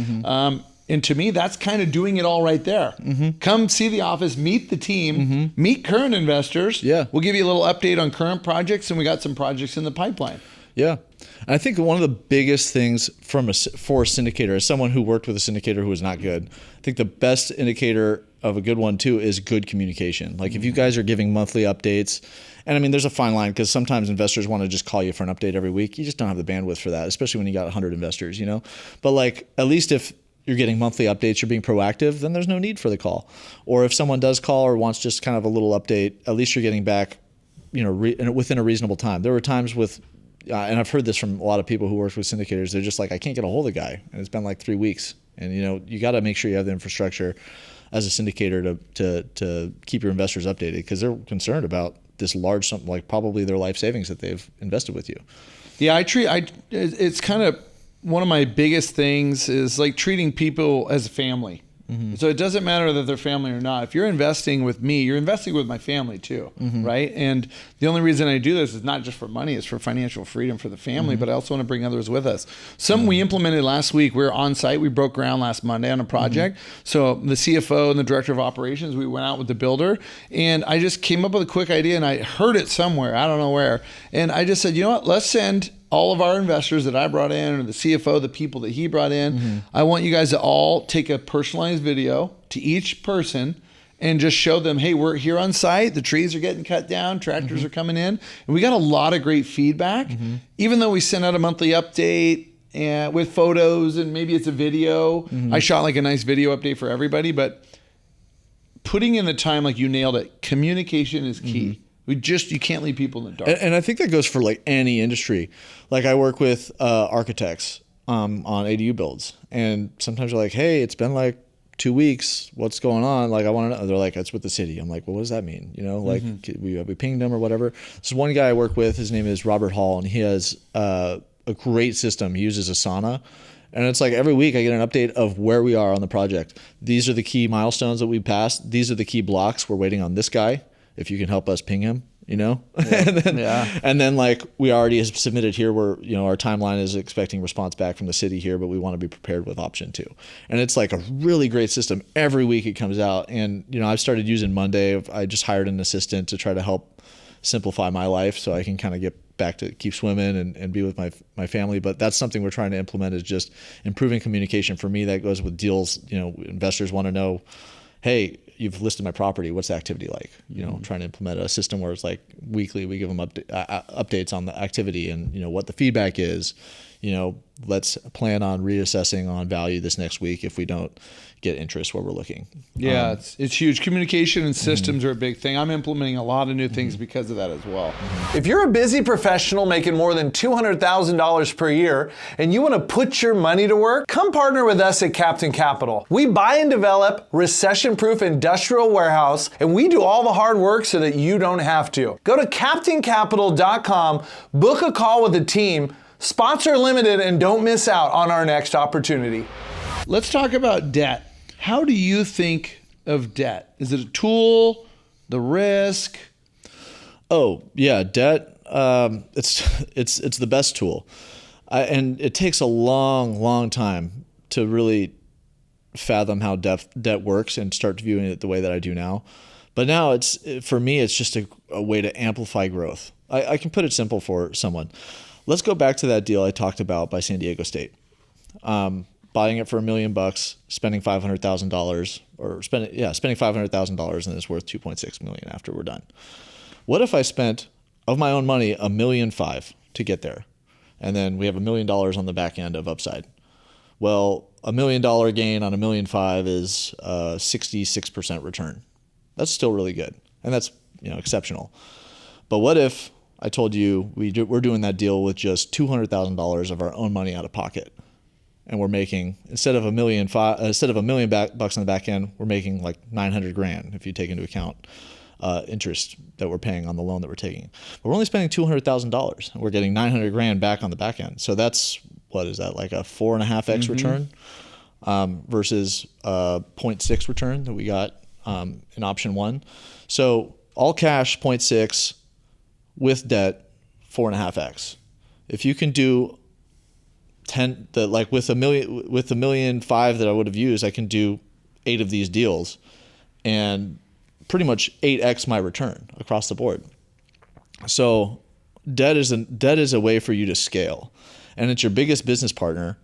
And to me, that's kind of doing it all right there. Come see the office, meet the team, meet current investors. Yeah. We'll give you a little update on current projects, and we got some projects in the pipeline. Yeah. And I think one of the biggest things for a syndicator, as someone who worked with a syndicator who was not good, I think the best indicator of a good one too is good communication. Like if you guys are giving monthly updates, and I mean, there's a fine line because sometimes investors want to just call you for an update every week. You just don't have the bandwidth for that, especially when you got 100 investors, But like, at least if you're getting monthly updates, you're being proactive, then there's no need for the call. Or if someone does call or wants just kind of a little update, at least you're getting back, within a reasonable time. There were times with, and I've heard this from a lot of people who work with syndicators, they're just like, I can't get a hold of the guy. And it's been like 3 weeks. And, you got to make sure you have the infrastructure as a syndicator to keep your investors updated because they're concerned about this large sum, like probably their life savings that they've invested with you. Yeah, it's kind of, one of my biggest things is like treating people as a family. So it doesn't matter that they're family or not. If you're investing with me, you're investing with my family too, right? And the only reason I do this is not just for money, it's for financial freedom for the family, but I also want to bring others with us. Some we implemented last week. We were on site. We broke ground last Monday on a project. So the CFO and the director of operations, we went out with the builder, and I just came up with a quick idea, and I heard it somewhere, I don't know where. And I just said, you know what, let's send all of our investors that I brought in, or the CFO, the people that he brought in, I want you guys to all take a personalized video to each person and just show them, hey, we're here on site. The trees are getting cut down. Tractors are coming in. And we got a lot of great feedback. Even though we sent out a monthly update and with photos and maybe it's a video. I shot like a nice video update for everybody, but putting in the time, like you nailed it, communication is key. You can't leave people in the dark. And I think that goes for like any industry. Like I work with architects on ADU builds, and sometimes they're like, hey, it's been like 2 weeks, what's going on? Like, I want to know. They're like, it's with the city. I'm like, well, what does that mean? You know, like we pinged them or whatever. This one guy I work with, his name is Robert Hall, and he has a great system. He uses Asana. And it's like every week I get an update of where we are on the project. These are the key milestones that we passed. These are the key blocks. We're waiting on this guy. If you can help us ping him, you know? Yeah. And then like we already have submitted here where, you know, our timeline is expecting response back from the city here, but we want to be prepared with option 2. And it's like a really great system. Every week it comes out. And, you know, I've started using Monday. I just hired an assistant to try to help simplify my life so I can kind of get back to keep swimming and be with my family. But that's something we're trying to implement, is just improving communication. For me, that goes with deals. You know, investors want to know, hey, you've listed my property. What's the activity like? You know, trying to implement a system where it's like weekly, we give them updates on the activity and, you know, what the feedback is. You know, let's plan on reassessing on value this next week if we don't get interest where we're looking. Yeah, it's huge. Communication and systems are a big thing. I'm implementing a lot of new things because of that as well. If you're a busy professional making more than $200,000 per year and you want to put your money to work, come partner with us at Captain Capital. We buy and develop recession-proof industrial warehouse, and we do all the hard work so that you don't have to. Go to CaptainCapital.com, book a call with the team. Spots are limited, and don't miss out on our next opportunity. Let's talk about debt. How do you think of debt? Is it a tool, the risk? Oh yeah, debt. It's the best tool, and it takes a long time to really fathom how debt works and start viewing it the way that I do now. But now for me, it's just a way to amplify growth. I can put it simple for someone. Let's go back to that deal I talked about by San Diego State. Buying it for $1 million, spending $500,000, or spending $500,000, and it's worth $2.6 million after we're done. What if I spent of my own money $1.5 million to get there, and then we have $1 million on the back end of upside? Well, $1 million gain on $1.5 million is 66% return. That's still really good, and that's, you know, exceptional. But what if I told you we're doing that deal with just $200,000 of our own money out of pocket, and we're making, instead of $1 million bucks on the back end, we're making like $900,000 if you take into account interest that we're paying on the loan that we're taking. But we're only spending $200,000, and we're getting $900,000 back on the back end. So that's, what is that, like a 4.5x return versus 0.6 return that we got in option 1. So all cash 0.6. With debt, 4.5x. If you can do with $1.5 million that I would have used, I can do 8 of these deals and pretty much 8x my return across the board. So debt is a way for you to scale, and it's your biggest business partner.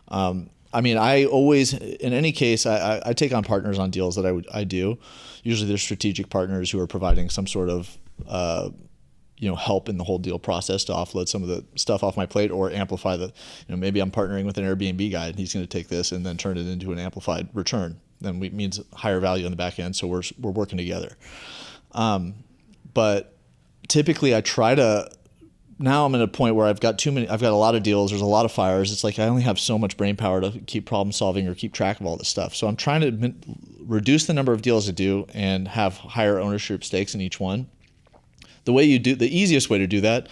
I mean, I always, in any case, I take on partners on deals that I do. Usually they're strategic partners who are providing some sort of help in the whole deal process to offload some of the stuff off my plate, or amplify maybe I'm partnering with an Airbnb guy and he's going to take this and then turn it into an amplified return. Then it means higher value on the back end. So we're working together. But typically I try to, now I'm at a point where I've got a lot of deals. There's a lot of fires. It's like I only have so much brain power to keep problem solving or keep track of all this stuff. So I'm trying to reduce the number of deals I do and have higher ownership stakes in each one. The easiest way to do that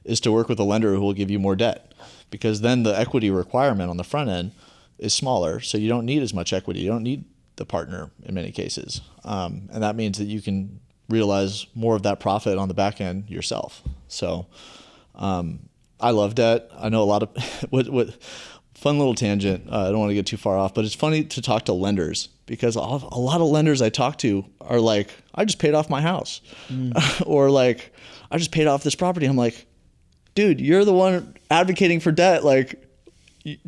is to work with a lender who will give you more debt, because then the equity requirement on the front end is smaller. So you don't need as much equity. You don't need the partner in many cases. And that means that you can realize more of that profit on the back end yourself. So I love debt. I know a lot of what fun little tangent. I don't want to get too far off, but it's funny to talk to lenders, because a lot of lenders I talk to are like, I just paid off my house or like, I just paid off this property. I'm like, dude, you're the one advocating for debt. Like,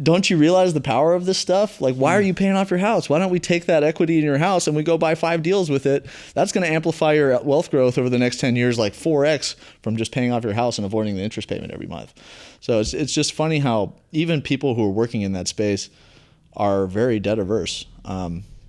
don't you realize the power of this stuff? Like, why are you paying off your house? Why don't we take that equity in your house and we go buy 5 deals with it? That's going to amplify your wealth growth over the next 10 years, like 4x from just paying off your house and avoiding the interest payment every month. So it's just funny how even people who are working in that space are very debt averse.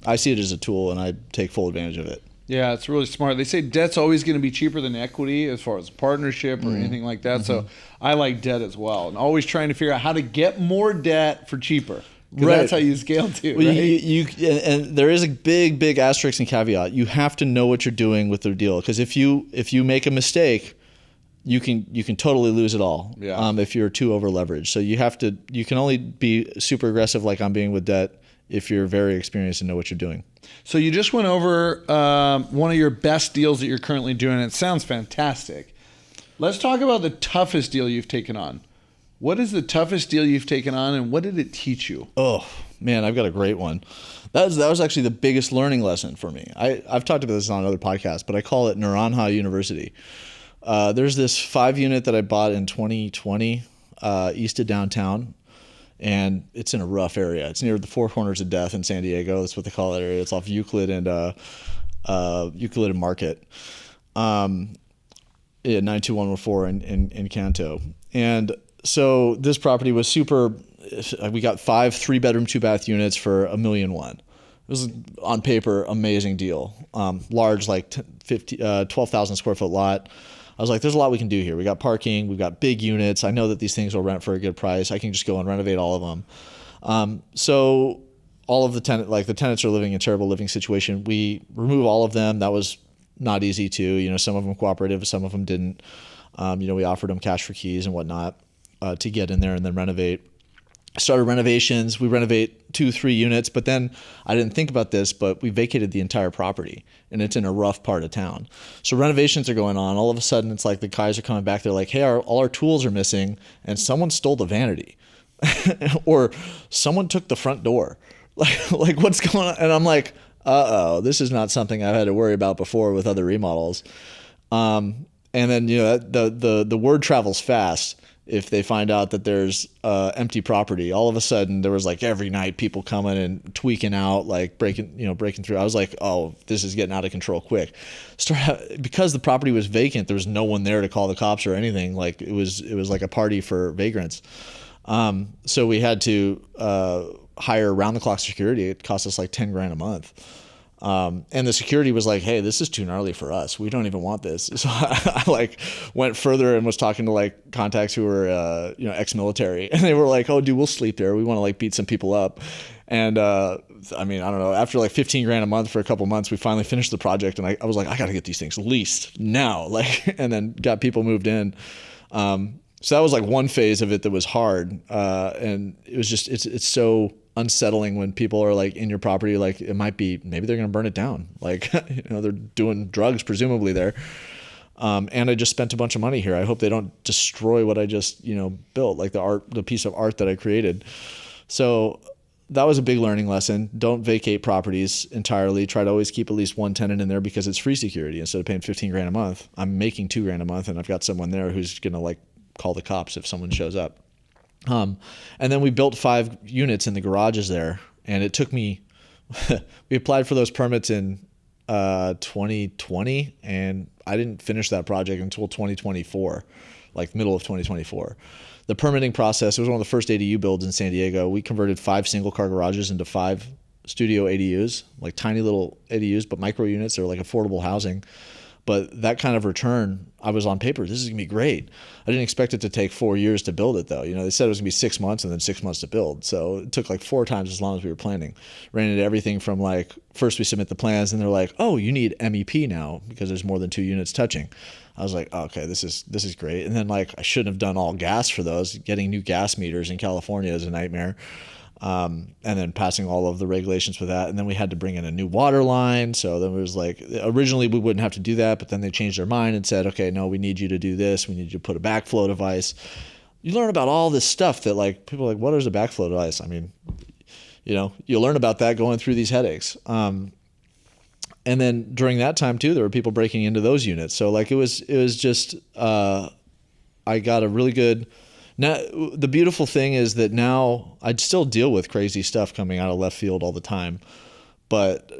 I see it as a tool and I take full advantage of it. Yeah, it's really smart. They say debt's always going to be cheaper than equity as far as partnership or anything like that. So I like debt as well, and always trying to figure out how to get more debt for cheaper. Because Right. that's how you scale too, Well, right? and there is a big asterisk and caveat. You have to know what you're doing with the deal, because if you make a mistake, you can totally lose it all. Yeah. If you're too over leveraged. So you can only be super aggressive like I'm being with debt if you're very experienced and know what you're doing. So you just went over one of your best deals that you're currently doing. It sounds fantastic. Let's talk about the toughest deal you've taken on. What is the toughest deal you've taken on, and what did it teach you? Oh man, I've got a great one. That was actually the biggest learning lesson for me. I've talked about this on other podcasts, but I call it Naranja University. There's this 5-unit that I bought in 2020 east of downtown, and it's in a rough area. It's near the Four Corners of Death in San Diego. That's what they call that area. It's off Euclid and Market. 92114 in Canto. And so this property was super. We got 5 3-bedroom 2-bath units for $1.1 million. It was on paper amazing deal. Large, like 12,000 square foot lot. I was like, there's a lot we can do here. We got parking, we've got big units. I know that these things will rent for a good price. I can just go and renovate all of them. So all of the tenants are living in a terrible living situation. We remove all of them. That was not easy too. Some of them cooperative, some of them didn't. We offered them cash for keys and whatnot to get in there and then renovate. Started renovations. We renovate 2-3 units, but then I didn't think about this, but we vacated the entire property, and it's in a rough part of town. So renovations are going on. All of a sudden, it's like the guys are coming back. They're like, hey, all our tools are missing, and someone stole the vanity. Or someone took the front door. Like what's going on? And I'm like, this is not something I've had to worry about before with other remodels. And then, the word travels fast. If they find out that there's empty property, all of a sudden there was like every night people coming and tweaking out, like breaking through. I was like, oh, this is getting out of control quick. Because the property was vacant, there was no one there to call the cops or anything. Like it was like a party for vagrants. So we had to hire round the clock security. It cost us like $10,000 a month. And the security was like, hey, this is too gnarly for us. We don't even want this. So I went further and was talking to contacts who were, ex-military, and they were like, oh dude, we'll sleep there. We want to beat some people up. And, I don't know, after $15,000 a month for a couple months, we finally finished the project. And I was like, I got to get these things leased now. And then got people moved in. So that was one phase of it that was hard. And it was just, it's so unsettling when people are in your property. Maybe they're going to burn it down. They're doing drugs presumably there. And I just spent a bunch of money here. I hope they don't destroy what I just, built, the piece of art that I created. So that was a big learning lesson. Don't vacate properties entirely. Try to always keep at least one tenant in there, because it's free security. Instead of paying $15,000 a month, I'm making $2,000 a month, and I've got someone there who's going to call the cops if someone shows up. And then we built 5 units in the garages there, and it took me, we applied for those permits in 2020, and I didn't finish that project until 2024, middle of 2024. The permitting process, it was one of the first ADU builds in San Diego. We converted 5 single car garages into 5 studio ADUs, tiny little ADUs, but micro units. They're affordable housing. But that kind of return, I was on paper, this is going to be great. I didn't expect it to take 4 years to build it, though. They said it was going to be 6 months and then 6 months to build. So it took 4 times as long as we were planning. Ran into everything from first we submit the plans and they're like, oh, you need MEP now because there's more than 2 units touching. I was like, oh, okay, this is great. And then I shouldn't have done all gas for those. Getting new gas meters in California is a nightmare. And then passing all of the regulations with that. And then we had to bring in a new water line. So then it was originally we wouldn't have to do that, but then they changed their mind and said, okay, no, we need you to do this. We need you to put a backflow device. You learn about all this stuff that people are what is a backflow device? I mean, you learn about that going through these headaches. And then during that time too, there were people breaking into those units. So it was just, I got a really good. Now, the beautiful thing is that now I'd still deal with crazy stuff coming out of left field all the time, but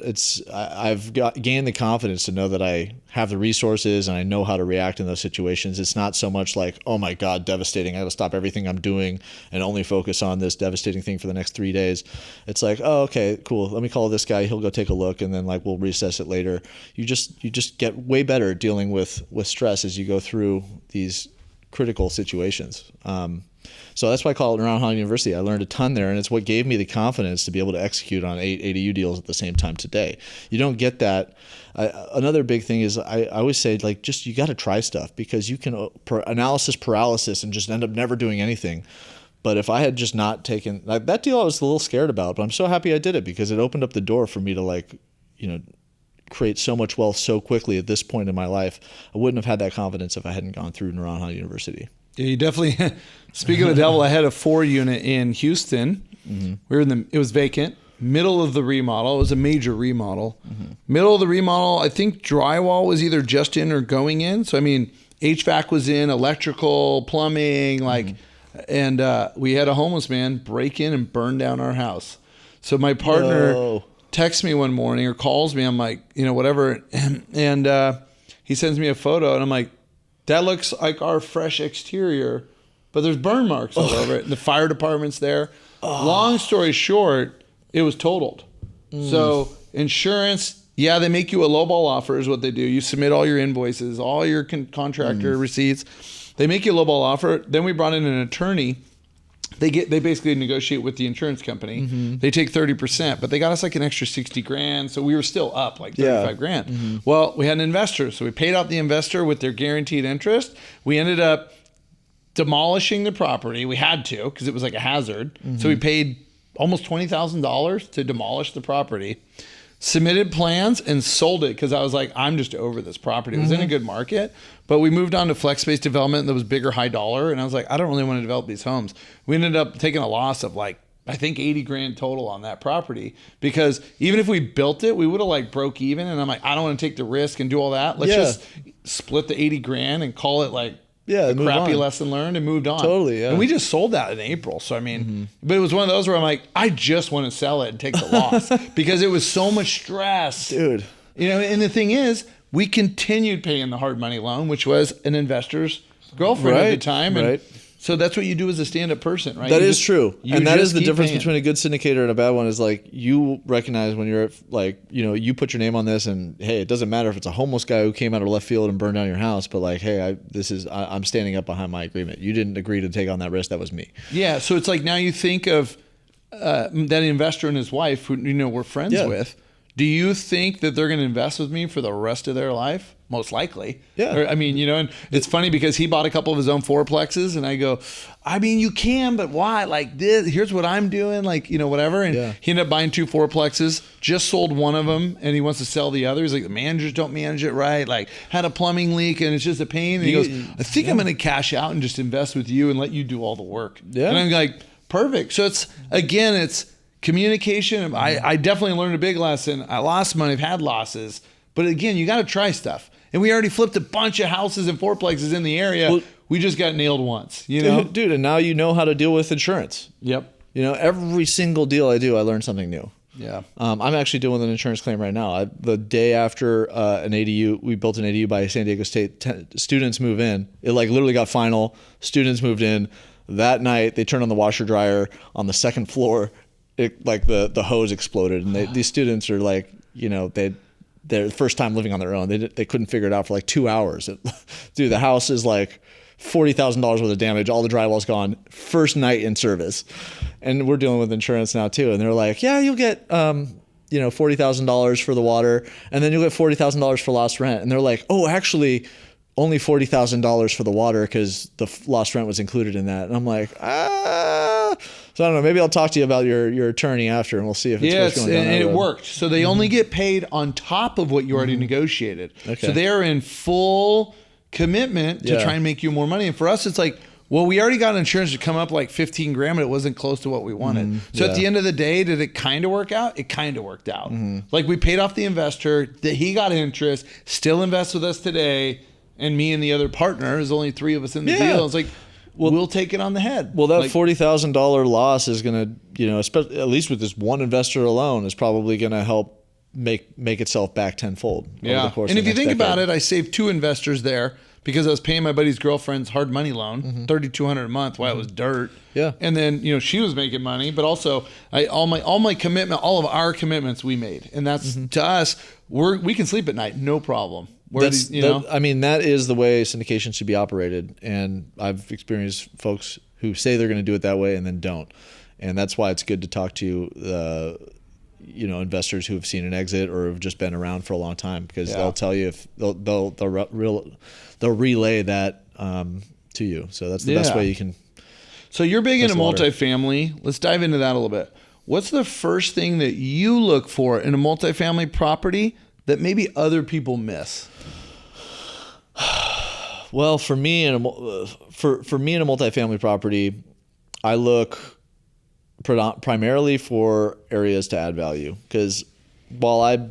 I've gained the confidence to know that I have the resources and I know how to react in those situations. It's not so much oh my God, devastating. I got to stop everything I'm doing and only focus on this devastating thing for the next 3 days. It's oh, okay, cool. Let me call this guy. He'll go take a look, and then we'll reassess it later. You just get way better at dealing with stress as you go through these critical situations. So that's why I call it Naran Hall University. I learned a ton there, and it's what gave me the confidence to be able to execute on 8 ADU deals at the same time today. You don't get that. Another big thing is I always say, like, just you got to try stuff, because you can analysis paralysis and just end up never doing anything. But if I had just not taken that deal, I was a little scared about, but I'm so happy I did it, because it opened up the door for me to, like, create so much wealth so quickly at this point in my life. I wouldn't have had that confidence if I hadn't gone through Naran Hall University. Yeah, you definitely. Speaking of the devil, I had a 4-unit in Houston. Mm-hmm. It was vacant, middle of the remodel. It was a major remodel. Mm-hmm. Middle of the remodel, I think drywall was either just in or going in. So I mean, HVAC was in, electrical, plumbing, and we had a homeless man break in and burn down our house. So my partner texts me one morning or calls me. I'm like, whatever, and he sends me a photo, and I'm like, that looks like our fresh exterior, but there's burn marks all over it. And the fire department's there. Long story short, it was totaled. So insurance, they make you a lowball offer is what they do. You submit all your invoices, all your contractor receipts. They make you a lowball offer. Then we brought in an attorney. They basically negotiate with the insurance company. Mm-hmm. They take 30%, but they got us like an extra 60 grand. So we were still up like 35 grand. Mm-hmm. Well, we had an investor. So we paid out the investor with their guaranteed interest. We ended up demolishing the property. We had to, because it was like a hazard. Mm-hmm. So we paid almost $20,000 to demolish the property. Submitted plans and sold it, because I was like, I'm just over this property. It was in a good market, but we moved on to flex space development that was bigger, high dollar. And I was like, I don't really want to develop these homes. We ended up taking a loss of like, I think 80 grand total on that property, because even if we built it, we would have like broke even. And I'm like, I don't want to take the risk and do all that. Let's just split the 80 grand and call it like, a crappy lesson learned, and moved on. Totally, yeah. And we just sold that in April. So, I mean, but it was one of those where I'm like, I just want to sell it and take the loss, because it was so much stress. Dude. And the thing is, we continued paying the hard money loan, which was an investor's girlfriend at the time. And so that's what you do as a stand-up person, right? That is true. And that is the difference between a good syndicator and a bad one, is like, you recognize when you're like, you put your name on this, and hey, it doesn't matter if it's a homeless guy who came out of left field and burned down your house, but like, hey, I'm standing up behind my agreement. You didn't agree to take on that risk. That was me. Yeah. So it's like, now you think of that investor and his wife, who we're friends with. Do you think that they're going to invest with me for the rest of their life? Most likely. Yeah. Or, I mean, and it's funny because he bought a couple of his own fourplexes, and I go, I mean, you can, but why? Like this, here's what I'm doing, like, whatever. And he ended up buying 2 fourplexes, just sold one of them, and he wants to sell the other. He's like, the managers don't manage it right. Like, had a plumbing leak, and it's just a pain. And he goes, I think I'm going to cash out and just invest with you and let you do all the work. Yeah. And I'm like, perfect. So it's communication. I definitely learned a big lesson. I lost money. I've had losses. But again, you got to try stuff. And we already flipped a bunch of houses and fourplexes in the area. Well, we just got nailed once, Dude, and now you know how to deal with insurance. Yep. Every single deal I do, I learn something new. Yeah. I'm actually dealing with an insurance claim right now. The day after an ADU, we built an ADU by San Diego State, students move in. It like literally got final. Students moved in. That night, they turned on the washer dryer on the second floor. It, like the hose exploded, and these students are like, they're the first time living on their own. They couldn't figure it out for like 2 hours. Dude, the house is like $40,000 worth of damage. All the drywall's gone. First night in service, and we're dealing with insurance now too. And they're like, yeah, you'll get $40,000 for the water, and then you'll get $40,000 for lost rent. And they're like, oh, actually, only $40,000 for the water because the lost rent was included in that. And I'm like, So I don't know. Maybe I'll talk to you about your attorney after, and we'll see if it's what's going on. And it worked. So they only get paid on top of what you already negotiated. Okay. So they are in full commitment to try and make you more money. And for us, it's like, well, we already got insurance to come up like 15 grand, but it wasn't close to what we wanted. So at the end of the day, did it kind of work out? It kind of worked out. Like we paid off the investor, that he got interest, still invests with us today, and me and the other partner, there's only 3 of us in the deal. It's like, we'll take it on the head. Well, that $40,000 loss is going to, especially, at least with this one investor alone, is probably going to help make itself back tenfold. Yeah. And if you think about it, I saved 2 investors there because I was paying my buddy's girlfriend's hard money loan, $3,200 a month, while it was dirt. Yeah. And then, she was making money, but also all my commitment, all of our commitments we made. And that's to us, we can sleep at night, no problem. I mean, that is the way syndication should be operated. And I've experienced folks who say they're going to do it that way and then don't. And that's why it's good to talk to investors who have seen an exit or have just been around for a long time, because they'll tell you if they'll relay that to you. So that's the best way you can. So you're big into multifamily. Let's dive into that a little bit. What's the first thing that you look for in a multifamily property that maybe other people miss? Well, for me in a multifamily property, I look primarily for areas to add value, because while I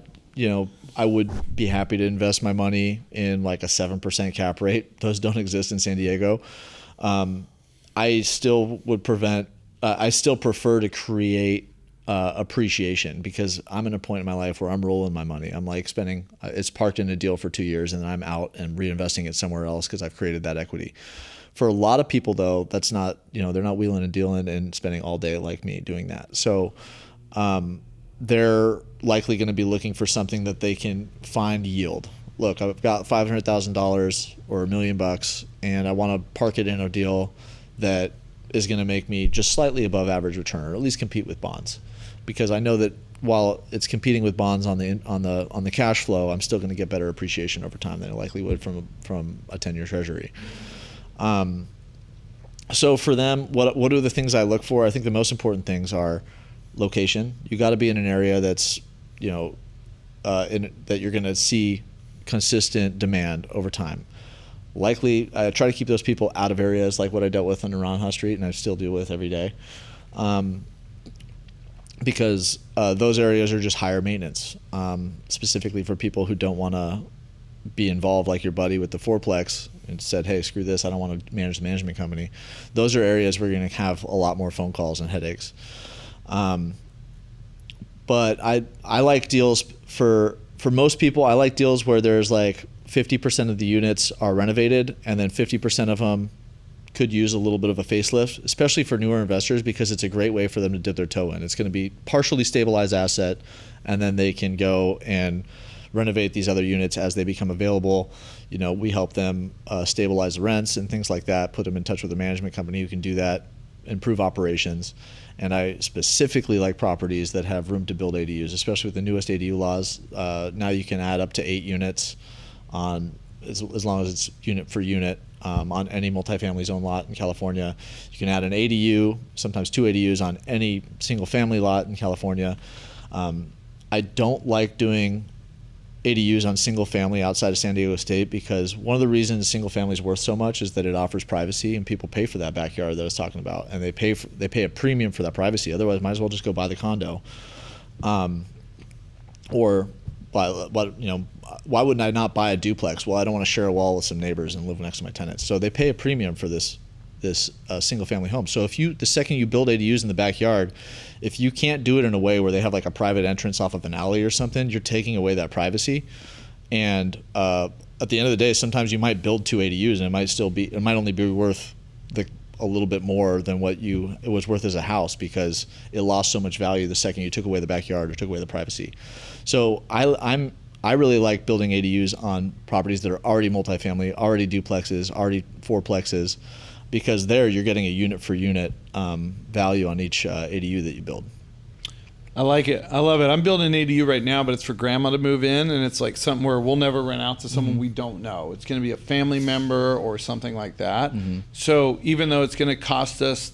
would be happy to invest my money in like a 7% cap rate, those don't exist in San Diego. I still prefer to create appreciation, because I'm in a point in my life where I'm rolling my money. I'm like spending, it's parked in a deal for 2 years and then I'm out and reinvesting it somewhere else because I've created that equity. For a lot of people though, that's not, they're not wheeling and dealing and spending all day like me doing that. So they're likely going to be looking for something that they can find yield. Look, I've got $500,000 or $1 million and I want to park it in a deal that is going to make me just slightly above average return, or at least compete with bonds. Because I know that while it's competing with bonds on the cash flow, I'm still going to get better appreciation over time than I likely would from a 10-year treasury. So for them, what are the things I look for? I think the most important things are location. You got to be in an area that's that you're going to see consistent demand over time. Likely, I try to keep those people out of areas like what I dealt with on Naranjo Street, and I still deal with every day. Because those areas are just higher maintenance, specifically for people who don't want to be involved, like your buddy with the fourplex and said, hey, screw this, I don't want to manage the management company. Those are areas where you're going to have a lot more phone calls and headaches. But I like deals for most people. I like deals where there's like 50% of the units are renovated and then 50% of them could use a little bit of a facelift, especially for newer investors, because it's a great way for them to dip their toe in. It's going to be partially stabilized asset, and then they can go and renovate these other units as they become available. We help them stabilize the rents and things like that, put them in touch with a management company who can do that, improve operations. And I specifically like properties that have room to build ADUs, especially with the newest ADU laws. Now you can add up to 8 units on as long as it's unit for unit. On any multifamily zone lot in California. You can add an ADU, sometimes 2 ADUs on any single family lot in California. I don't like doing ADUs on single family outside of San Diego State, because one of the reasons single family is worth so much is that it offers privacy, and people pay for that backyard that I was talking about, and they pay a premium for that privacy. Otherwise, might as well just go buy the condo. Why wouldn't I not buy a duplex? Well, I don't want to share a wall with some neighbors and live next to my tenants. So they pay a premium for this single family home. So the second you build ADUs in the backyard, if you can't do it in a way where they have like a private entrance off of an alley or something, you're taking away that privacy. And at the end of the day, sometimes you might build 2 ADUs and it might only be worth a little bit more than what it was worth as a house, because it lost so much value the second you took away the backyard or took away the privacy. So I really like building ADUs on properties that are already multifamily, already duplexes, already fourplexes, because there you're getting a unit for unit value on each ADU that you build. I like it. I love it. I'm building an ADU right now, but it's for grandma to move in, and it's like something where we'll never rent out to someone we don't know. It's going to be a family member or something like that. So even though it's going to cost us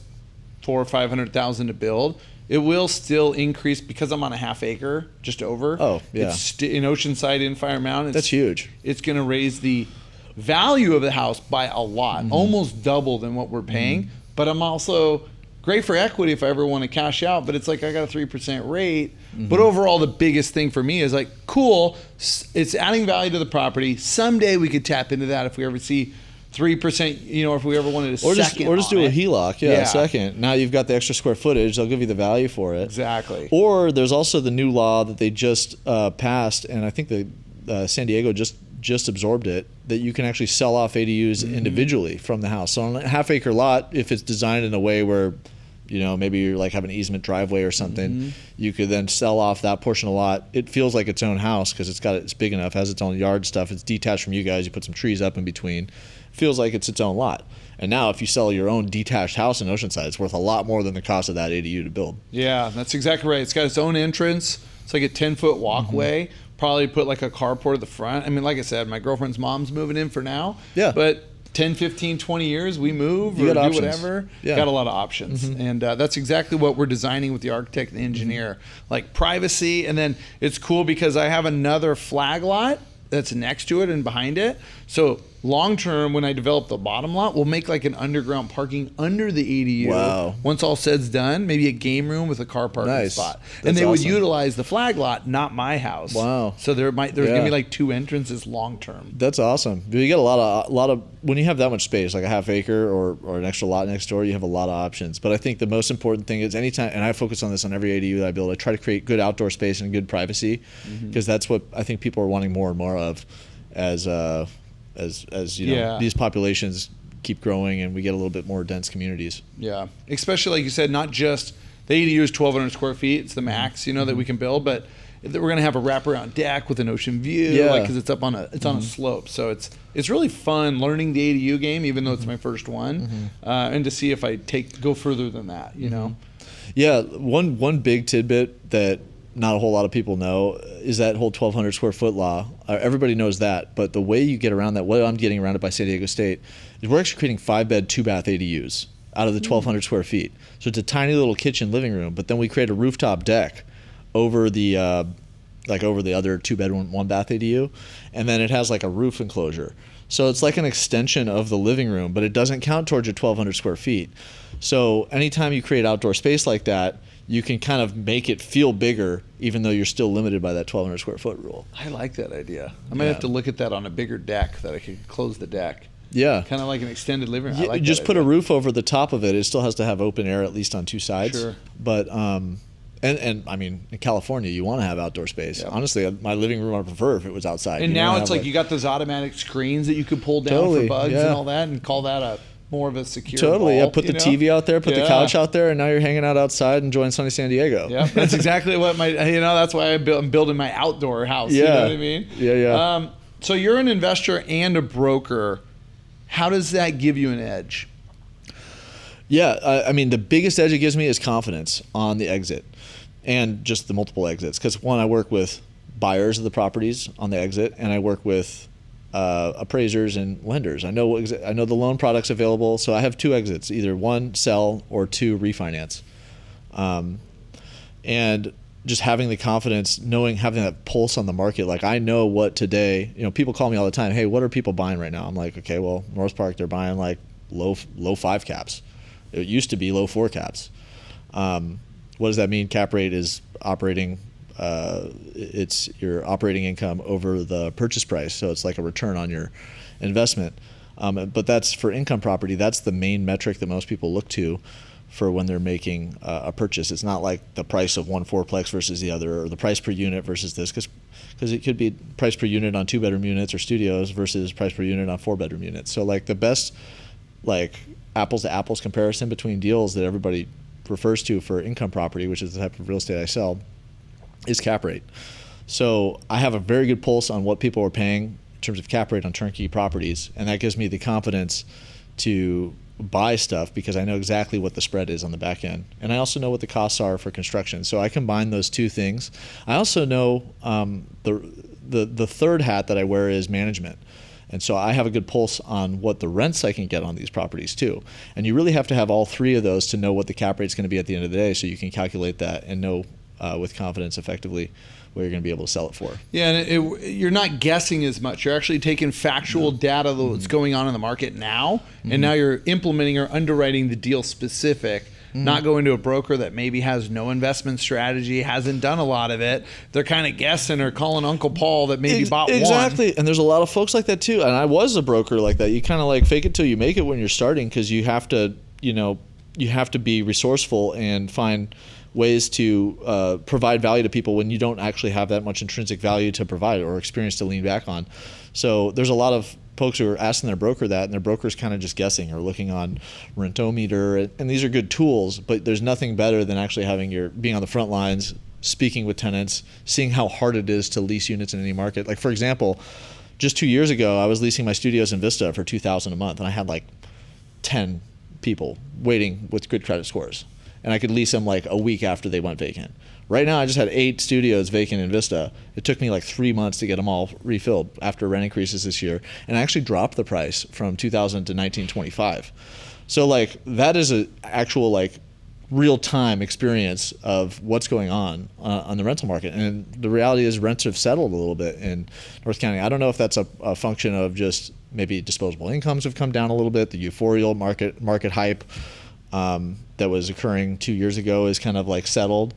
$400,000 or $500,000 to build, it will still increase because I'm on a half acre, just over. Oh, yeah. It's in Oceanside in Fire Mountain. That's huge. It's going to raise the value of the house by a lot, almost double than what we're paying. But I'm also great for equity if I ever want to cash out, but it's like I got a 3% rate. But overall, the biggest thing for me is like, cool, it's adding value to the property. Someday we could tap into that if we ever see 3%, if we ever wanted a second. Or just do a HELOC, a second. Now you've got the extra square footage, they'll give you the value for it. Exactly. Or there's also the new law that they just passed, and I think the San Diego just absorbed it, that you can actually sell off ADUs individually from the house. So on a half acre lot, if it's designed in a way where maybe you're like have an easement driveway or something. You could then sell off that portion of the lot. It feels like its own house because it's big enough, has its own yard stuff. It's detached from you guys. You put some trees up in between. It feels like it's its own lot. And now if you sell your own detached house in Oceanside, it's worth a lot more than the cost of that ADU to build. Yeah, that's exactly right. It's got its own entrance. It's like a 10-foot walkway. Probably put like a carport at the front. I mean, like I said, my girlfriend's mom's moving in for now. Yeah. But 10, 15, 20 years, we move or do options. whatever. Yeah. Got a lot of options. And that's exactly what we're designing with the architect and the engineer. Like privacy. And then it's cool because I have another flag lot that's next to it and behind it. So long term, when I develop the bottom lot, we'll make like an underground parking under the ADU. Wow. Once all said's done, maybe a game room with a car parking spot. That's and they would awesome. utilize the flag lot, not my house. Wow. So there's gonna be like 2 entrances long term. That's awesome. You get a lot of when you have that much space, like a half acre or an extra lot next door, you have a lot of options. But I think the most important thing is anytime, and I focus on this on every ADU that I build, I try to create good outdoor space and good privacy, because that's what I think people are wanting more and more of as these populations keep growing and we get a little bit more dense communities. Yeah, especially like you said, not just the ADU is 1,200 square feet. It's the max, that we can build, but we're going to have a wraparound deck with an ocean view, because it's up on on a slope. So it's really fun learning the ADU game, even though it's my first one, and to see if I go further than that. Yeah, one big tidbit that not a whole lot of people know is that whole 1,200 square foot law. Everybody knows that, but the way you get around that, what I'm getting around it by San Diego State, is we're actually creating 5-bed, 2-bath ADUs out of the 1,200 square feet. So it's a tiny little kitchen living room, but then we create a rooftop deck over the over the other 2-bedroom, 1-bath ADU, and then it has like a roof enclosure. So it's like an extension of the living room, but it doesn't count towards your 1,200 square feet. So anytime you create outdoor space like that, you can kind of make it feel bigger, even though you're still limited by that 1,200 square foot rule. I like that idea. I might have to look at that on a bigger deck, that I could close the deck. Yeah. Kind of like an extended living room. I like just that put idea. a roof over the top of it. It still has to have open air at least on 2 sides. Sure. But and I mean, in California, you want to have outdoor space. Yep. Honestly, my living room I prefer if it was outside. And now it's like you got those automatic screens that you could pull down for bugs and all that, and call that more of a secure Totally, vault, put the TV out there, put the couch out there, and now you're hanging out outside enjoying sunny San Diego. Yeah, that's exactly what that's why I'm building my outdoor house. Yeah. You know what I mean? Yeah. So you're an investor and a broker. How does that give you an edge? Yeah, I mean, the biggest edge it gives me is confidence on the exit and just the multiple exits. Because one, I work with buyers of the properties on the exit, and I work with appraisers and lenders. I know the loan products available, so I have 2 exits: either 1, sell, or 2, refinance. And just having the confidence, having that pulse on the market. Like I know what today. People call me all the time. Hey, what are people buying right now? I'm like, okay, well, North Park, they're buying like low 5 caps. It used to be low 4 caps. What does that mean? Cap rate is operating. It's your operating income over the purchase price, so it's like a return on your investment. But that's for income property. That's the main metric that most people look to for when they're making a purchase. It's not like the price of one 4-plex versus the other, or the price per unit versus this, because it could be price per unit on 2-bedroom units or studios versus price per unit on 4-bedroom units. So like the best apples to apples comparison between deals that everybody refers to for income property, which is the type of real estate I sell, is cap rate. So I have a very good pulse on what people are paying in terms of cap rate on turnkey properties, and that gives me the confidence to buy stuff because I know exactly what the spread is on the back end, and I also know what the costs are for construction. So I combine those 2 things. I also know the third hat that I wear is management. And so I have a good pulse on what the rents I can get on these properties too. And you really have to have all 3 of those to know what the cap rate is going to be at the end of the day, so you can calculate that and know with confidence effectively what you're going to be able to sell it for. Yeah, and you're not guessing as much. You're actually taking factual data that's going on in the market now, and now you're implementing or underwriting the deal specific. Not going to a broker that maybe has no investment strategy, hasn't done a lot of it. They're kind of guessing or calling Uncle Paul that maybe bought one. Exactly. And there's a lot of folks like that too. And I was a broker like that. You kind of like fake it till you make it when you're starting, because you have to be resourceful and find ways to provide value to people when you don't actually have that much intrinsic value to provide or experience to lean back on. So there's a lot of folks who are asking their broker that, and their broker's kind of just guessing or looking on Rentometer, and these are good tools, but there's nothing better than actually being on the front lines, speaking with tenants, seeing how hard it is to lease units in any market. Like, for example, just 2 years ago, I was leasing my studios in Vista for $2,000 a month, and I had like 10 people waiting with good credit scores, and I could lease them like a week after they went vacant. Right now, I just had 8 studios vacant in Vista. It took me like 3 months to get them all refilled after rent increases this year, and I actually dropped the price from $2,000 to $1,925. So like that is a actual like real-time experience of what's going on the rental market. And the reality is rents have settled a little bit in North County. I don't know if that's a function of just maybe disposable incomes have come down a little bit. The euphorial market hype that was occurring 2 years ago is kind of like settled.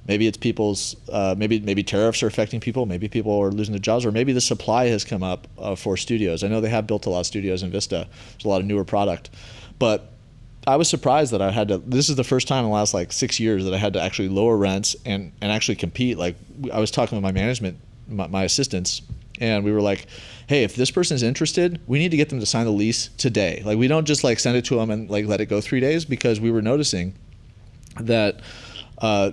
Maybe it's people's, maybe tariffs are affecting people. Maybe people are losing their jobs, or maybe the supply has come up for studios. I know they have built a lot of studios in Vista. There's a lot of newer product, but I was surprised that I had to. This is the first time in the last like 6 years that I had to actually lower rents and actually compete. Like I was talking with my management, my assistants, and we were like, hey, if this person's interested, we need to get them to sign the lease today. Like we don't just like send it to them and like let it go 3 days, because we were noticing that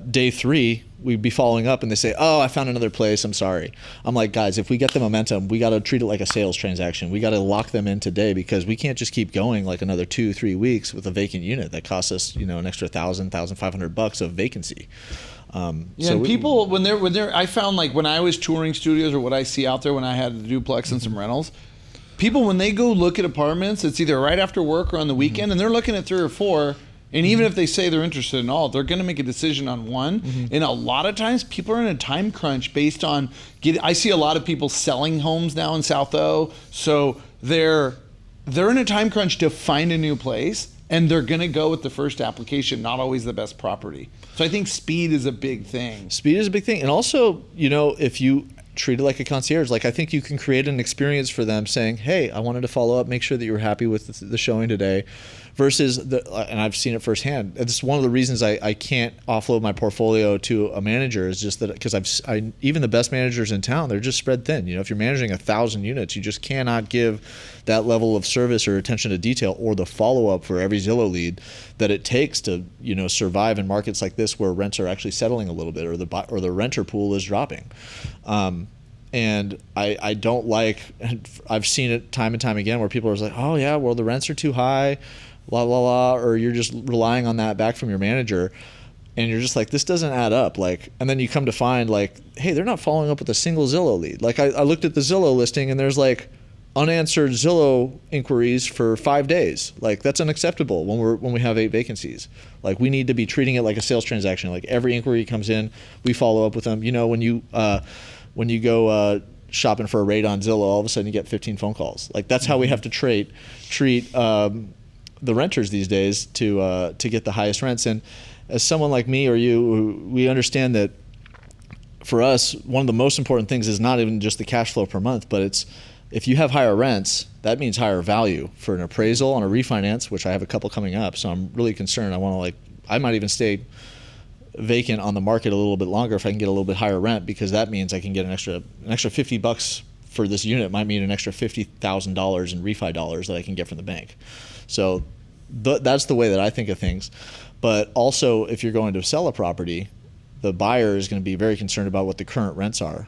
day 3 we'd be following up and they say, oh, I found another place, I'm sorry. I'm like, guys, if we get the momentum, we got to treat it like a sales transaction. We got to lock them in today, because we can't just keep going like another 2-3 weeks with a vacant unit that costs us, an extra $1,500 of vacancy. And people when they're I found like when I was touring studios, or what I see out there when I had a duplex and some rentals, people when they go look at apartments, it's either right after work or on the weekend, and they're looking at 3 or 4. And even if they say they're interested in all, they're going to make a decision on one. And a lot of times people are in a time crunch based on I see a lot of people selling homes now in South O. So they're in a time crunch to find a new place, and they're going to go with the first application, not always the best property. So I think speed is a big thing. Speed is a big thing. And also, if you treat it like a concierge, like I think you can create an experience for them saying, hey, I wanted to follow up, make sure that you were happy with the showing today, versus and I've seen it firsthand. It's one of the reasons I can't offload my portfolio to a manager, is just that because even the best managers in town, they're just spread thin. If you're managing 1,000 units, you just cannot give that level of service or attention to detail or the follow-up for every Zillow lead that it takes to survive in markets like this where rents are actually settling a little bit, or the renter pool is dropping. And I don't like, I've seen it time and time again where people are like, oh yeah, well the rents are too high, blah, blah, blah, or you're just relying on that back from your manager. And you're just like, this doesn't add up. And then you come to find hey, they're not following up with a single Zillow lead. I looked at the Zillow listing and there's unanswered Zillow inquiries for 5 days. That's unacceptable when we have 8 vacancies. We need to be treating it like a sales transaction. Every inquiry comes in, we follow up with them. When you go shopping for a rate on Zillow, all of a sudden you get 15 phone calls. That's how we have to treat the renters these days to get the highest rents. And as someone like me or you, we understand that for us, one of the most important things is not even just the cash flow per month, but it's if you have higher rents, that means higher value for an appraisal on a refinance, which I have a couple coming up. So I'm really concerned. I might even stay vacant on the market a little bit longer if I can get a little bit higher rent, because that means I can get an extra $50 for this unit. Might mean an extra $50,000 in refi dollars that I can get from the bank. So that's the way that I think of things. But also, if you're going to sell a property, the buyer is going to be very concerned about what the current rents are.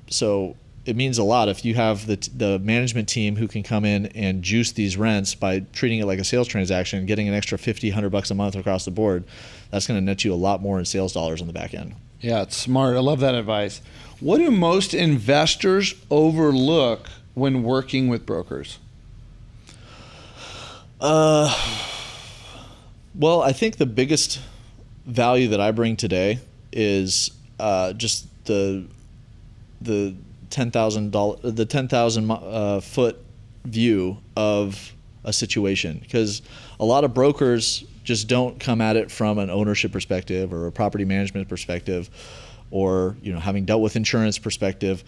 So it means a lot if you have the management team who can come in and juice these rents by treating it like a sales transaction, getting an extra $50-100 a month across the board. That's going to net you a lot more in sales dollars on the back end. Yeah, it's smart. I love that advice. What do most investors overlook when working with brokers? Well, I think the biggest value that I bring today is just the 10,000 foot view of a situation, because a lot of brokers just don't come at it from an ownership perspective or a property management perspective, or having dealt with insurance perspective,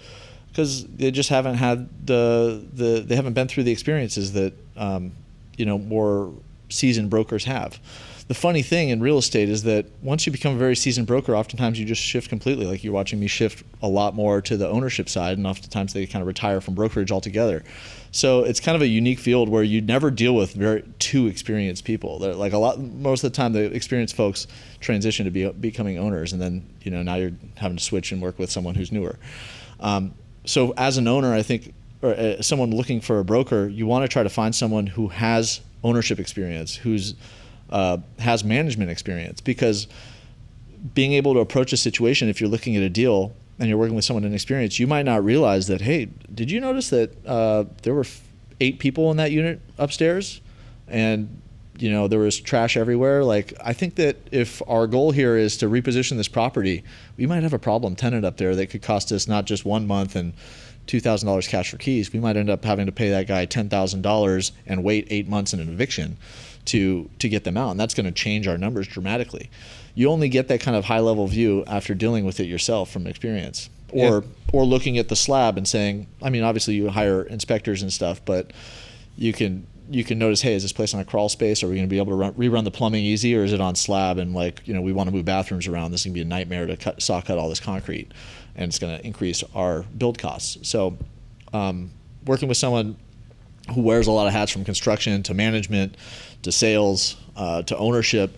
because they just haven't had they haven't been through the experiences that more seasoned brokers have. the funny thing in real estate is that once you become a very seasoned broker, oftentimes you just shift completely. Like you're watching me shift a lot more to the ownership side, and oftentimes they kind of retire from brokerage altogether. So it's kind of a unique field where you never deal with too experienced people. They're like most of the time the experienced folks transition to becoming owners, and then now you're having to switch and work with someone who's newer. So as an owner, I think, or someone looking for a broker, you want to try to find someone who has ownership experience, who's has management experience, because being able to approach a situation, if you're looking at a deal and you're working with someone inexperienced, you might not realize that, hey, did you notice that there were 8 people in that unit upstairs and there was trash everywhere? Like, I think that if our goal here is to reposition this property, we might have a problem tenant up there that could cost us not just 1 month and $2,000 cash for keys. We might end up having to pay that guy $10,000 and wait 8 months in an eviction to get them out, and that's going to change our numbers dramatically. You only get that kind of high level view after dealing with it yourself from experience, or looking at the slab and saying, I mean, obviously you hire inspectors and stuff, but you can notice, hey, is this place on a crawl space? Are we going to be able to rerun the plumbing easy, or is it on slab? And we want to move bathrooms around. This is going to be a nightmare to saw cut all this concrete, and it's going to increase our build costs. So working with someone who wears a lot of hats, from construction to management to sales to ownership,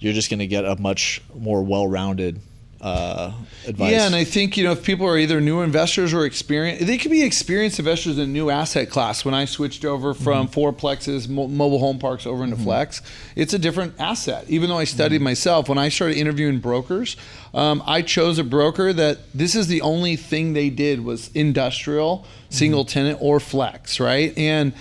you're just going to get a much more well-rounded advice. Yeah, and I think if people are either new investors or experienced, they could be experienced investors in a new asset class. When I switched over from fourplexes, mobile home parks over into flex, it's a different asset. Even though I studied myself, when I started interviewing brokers, I chose a broker that this is the only thing they did was industrial, single tenant, or flex, right? And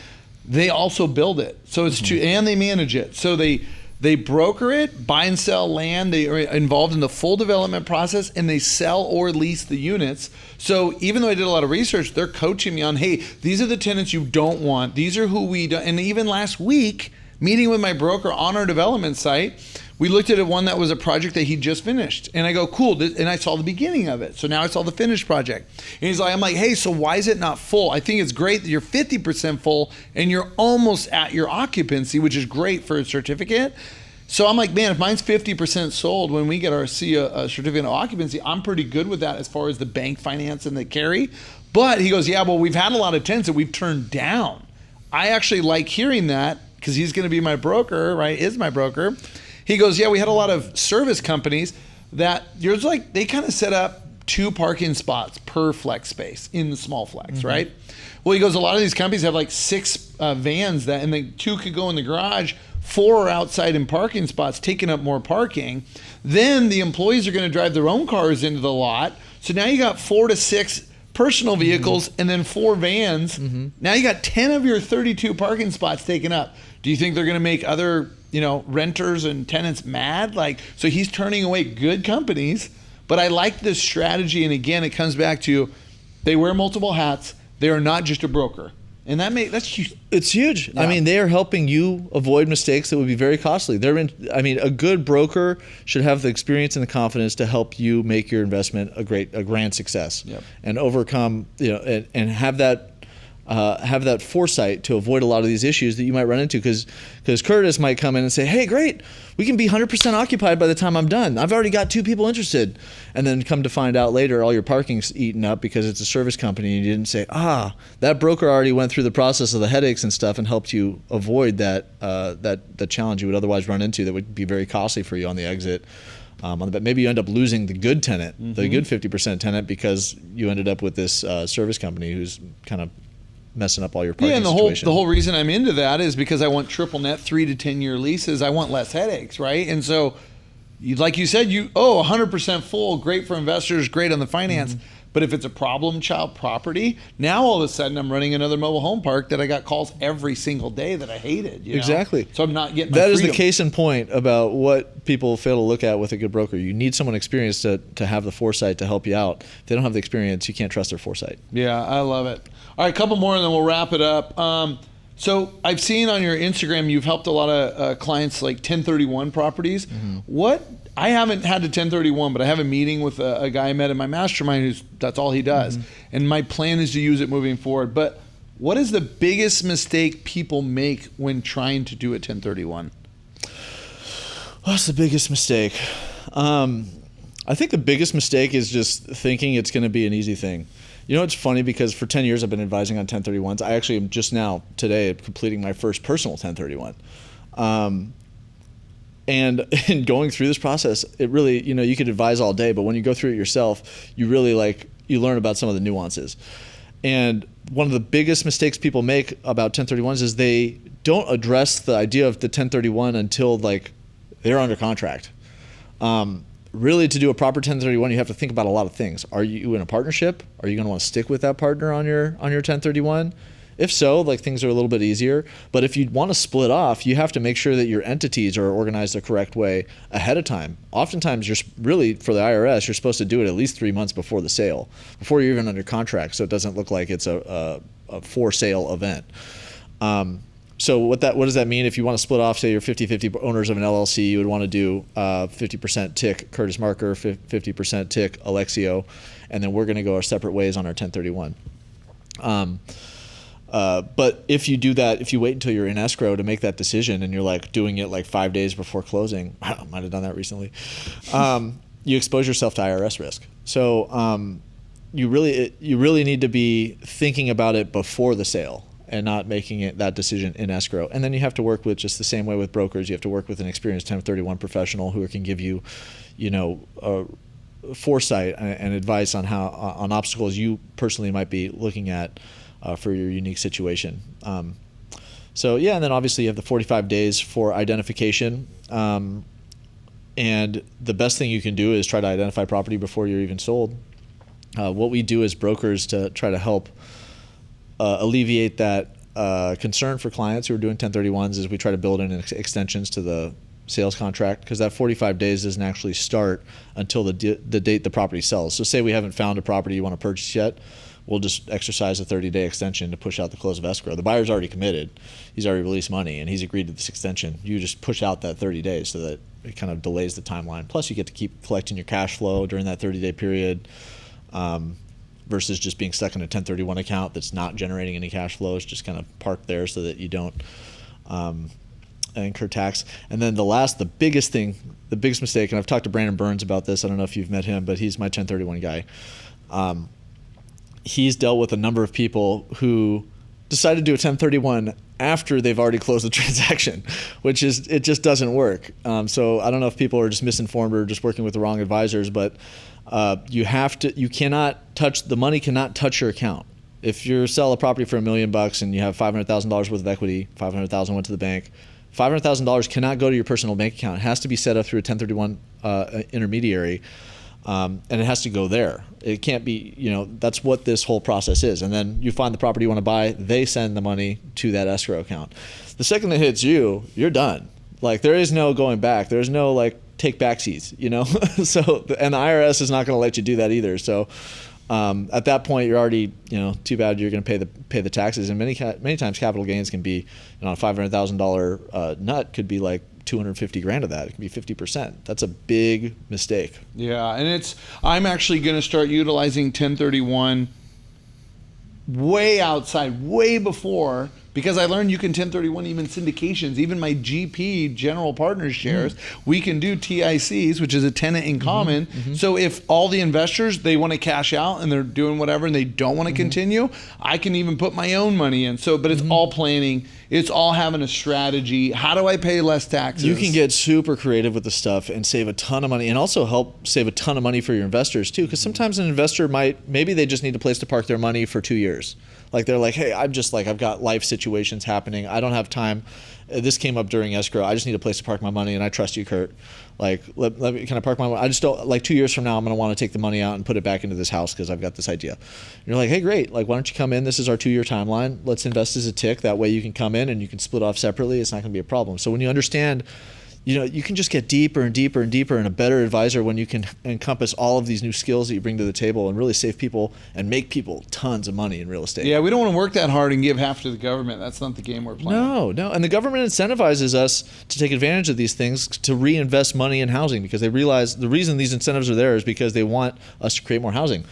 they also build it, so it's and they manage it. So they broker it, buy and sell land. They are involved in the full development process, and they sell or lease the units. So even though I did a lot of research, they're coaching me on, hey, these are the tenants you don't want. These are who we don't. And even last week, meeting with my broker on our development site, we looked at one that was a project that he just finished. And I go, cool. And I saw the beginning of it. So now I saw the finished project. And he's like, I'm like, hey, so why is it not full? I think it's great that you're 50% full and you're almost at your occupancy, which is great for a certificate. So I'm like, man, if mine's 50% sold when we get our certificate of occupancy, I'm pretty good with that as far as the bank finance and the carry. But he goes, yeah, well, we've had a lot of tenants that we've turned down. I actually like hearing that because he's going to be my broker, right? Is my broker. He goes, yeah, we had a lot of service companies that they kind of set up 2 parking spots per flex space in the small flex, right? Well, he goes, a lot of these companies have like 6 vans and the 2 could go in the garage, 4 are outside in parking spots, taking up more parking. Then the employees are going to drive their own cars into the lot. So now you got 4 to 6 personal vehicles and then 4 vans. Now you got 10 of your 32 parking spots taken up. Do you think they're going to make other renters and tenants mad? So he's turning away good companies. But I like this strategy. And again, it comes back to they wear multiple hats. They are not just a broker. And that's huge. It's huge. Yeah. I mean, they are helping you avoid mistakes that would be very costly. A good broker should have the experience and the confidence to help you make your investment a grand success, and overcome, and have that foresight to avoid a lot of these issues that you might run into. Because Curtis might come in and say, hey, great, we can be 100% occupied by the time I'm done. I've already got 2 people interested. And then come to find out later, all your parking's eaten up because it's a service company, and you didn't say, that broker already went through the process of the headaches and stuff and helped you avoid that challenge you would otherwise run into that would be very costly for you on the exit. But maybe you end up losing the good tenant, the good 50% tenant, because you ended up with this service company who's kind of messing up all your parking situation. The whole reason I'm into that is because I want triple net 3 to 10 year leases. I want less headaches, right? And so, like you said, 100% full, great for investors, great on the finance. But if it's a problem child property, now all of a sudden I'm running another mobile home park that I got calls every single day that I hated. Exactly. So I'm not getting my That is freedom. the case in point about what people fail to look at with a good broker. You need someone experienced to have the foresight to help you out. If they don't have the experience, you can't trust their foresight. Yeah, I love it. All right, a couple more and then we'll wrap it up. So I've seen on your Instagram you've helped a lot of clients like 1031 properties. I haven't had a 1031, but I have a meeting with a guy I met in my mastermind that's all he does. And my plan is to use it moving forward. But what is the biggest mistake people make when trying to do a 1031? What's the biggest mistake? I think the biggest mistake is just thinking it's going to be an easy thing. You know, it's funny because for 10 years I've been advising on 1031s. I actually am just now, today, completing my first personal 1031. And in going through this process, it really, you know, you could advise all day, but when you go through it yourself, you really you learn about some of the nuances. And one of the biggest mistakes people make about 1031s is they don't address the idea of the 1031 until they're under contract. Really, to do a proper 1031, you have to think about a lot of things. Are you in a partnership? Are you going to want to stick with that partner on your 1031? If so, things are a little bit easier. But if you want to split off, you have to make sure that your entities are organized the correct way ahead of time. Oftentimes, you're really, for the IRS, you're supposed to do it at least 3 months before the sale, before you're even under contract, so it doesn't look like it's a for sale event. So what does that mean? If you want to split off, say you're 50-50 owners of an LLC, you would want to do 50% TIC Curtis Marker, 50% TIC Alexio, and then we're going to go our separate ways on our 1031. But if you do that, if you wait until you're in escrow to make that decision and you're doing it 5 days before closing, I might have done that recently, you expose yourself to IRS risk. So you really need to be thinking about it before the sale and not making that decision in escrow. And then you have to work with, just the same way with brokers, you have to work with an experienced 1031 professional who can give you, foresight and advice on on obstacles you personally might be looking at for your unique situation. And then obviously you have the 45 days for identification. And the best thing you can do is try to identify property before you're even sold. What we do as brokers to try to help alleviate that concern for clients who are doing 1031s is we try to build in extensions to the sales contract, because that 45 days doesn't actually start until the date the property sells. So say we haven't found a property you want to purchase yet, we'll just exercise a 30-day extension to push out the close of escrow. The buyer's already committed. He's already released money, and he's agreed to this extension. You just push out that 30 days so that it kind of delays the timeline. Plus, you get to keep collecting your cash flow during that 30-day period, versus just being stuck in a 1031 account that's not generating any cash flows, just kind of parked there so that you don't incur tax. And then the biggest mistake, and I've talked to Brandon Burns about this. I don't know if you've met him, but he's my 1031 guy. He's dealt with a number of people who decided to do a 1031 after they've already closed the transaction, it just doesn't work. So I don't know if people are just misinformed or just working with the wrong advisors, but the money cannot touch your account. If you sell a property for $1 million and you have $500,000 worth of equity, $500,000 went to the bank, $500,000 cannot go to your personal bank account. It has to be set up through a 1031 intermediary. And it has to go there. It can't be, that's what this whole process is. And then you find the property you want to buy, they send the money to that escrow account. The second it hits you, you're done. There is no going back. There's no take back seats, So, and the IRS is not going to let you do that either. So at that point, you're already, too bad you're going to pay the taxes. And many times capital gains can be, on a $500,000 nut could be $250,000 of that. It can be 50%. That's a big mistake. Yeah, and I'm actually going to start utilizing 1031 way before, because I learned you can 1031 even syndications, even my GP general partners shares. We can do TICs, which is a tenant in common. So if all the investors, they want to cash out and they're doing whatever and they don't want to continue, I can even put my own money in. So, but it's all planning. It's all having a strategy. How do I pay less taxes? You can get super creative with the stuff and save a ton of money, and also help save a ton of money for your investors too. Because sometimes an investor maybe they just need a place to park their money for 2 years. They're hey, I've got life situations happening. I don't have time. This came up during escrow. I just need a place to park my money, and I trust you, Kurt. Let me, can I park my money? I just don't, 2 years from now, I'm going to want to take the money out and put it back into this house because I've got this idea. And you're hey, great. Why don't you come in? This is our 2-year timeline. Let's invest as a tick. That way you can come in and you can split off separately. It's not going to be a problem. So when you understand, you can just get deeper and deeper and deeper, and a better advisor when you can encompass all of these new skills that you bring to the table and really save people and make people tons of money in real estate. Yeah, we don't want to work that hard and give half to the government. That's not the game we're playing. No. And the government incentivizes us to take advantage of these things, to reinvest money in housing, because they realize the reason these incentives are there is because they want us to create more housing.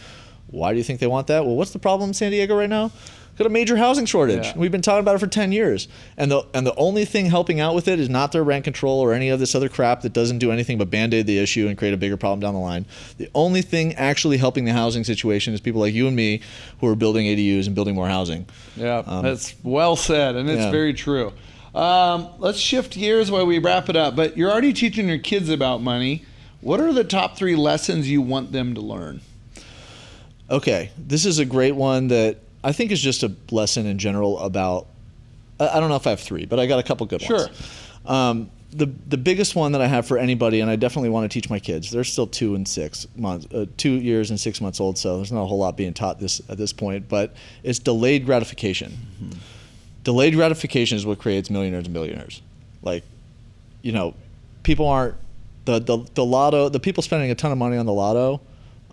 Why do you think they want that? Well, what's the problem in San Diego right now? Got a major housing shortage. Yeah. We've been talking about it for 10 years. And the only thing helping out with it is not their rent control or any of this other crap that doesn't do anything but band-aid the issue and create a bigger problem down the line. The only thing actually helping the housing situation is people like you and me who are building ADUs and building more housing. Yeah, that's well said, and it's very true. Let's shift gears while we wrap it up. But you're already teaching your kids about money. What are the top 3 lessons you want them to learn? Okay, this is a great one that I think is just a lesson in general about, I don't know if I have 3, but I got a couple good ones. Sure. The biggest one that I have for anybody, and I definitely want to teach my kids, they're still 2 and 6 months, 2 years and 6 months old, so there's not a whole lot being taught at this point, but it's delayed gratification. Mm-hmm. Delayed gratification is what creates millionaires and billionaires. Like, people aren't, the lotto, the people spending a ton of money on the lotto,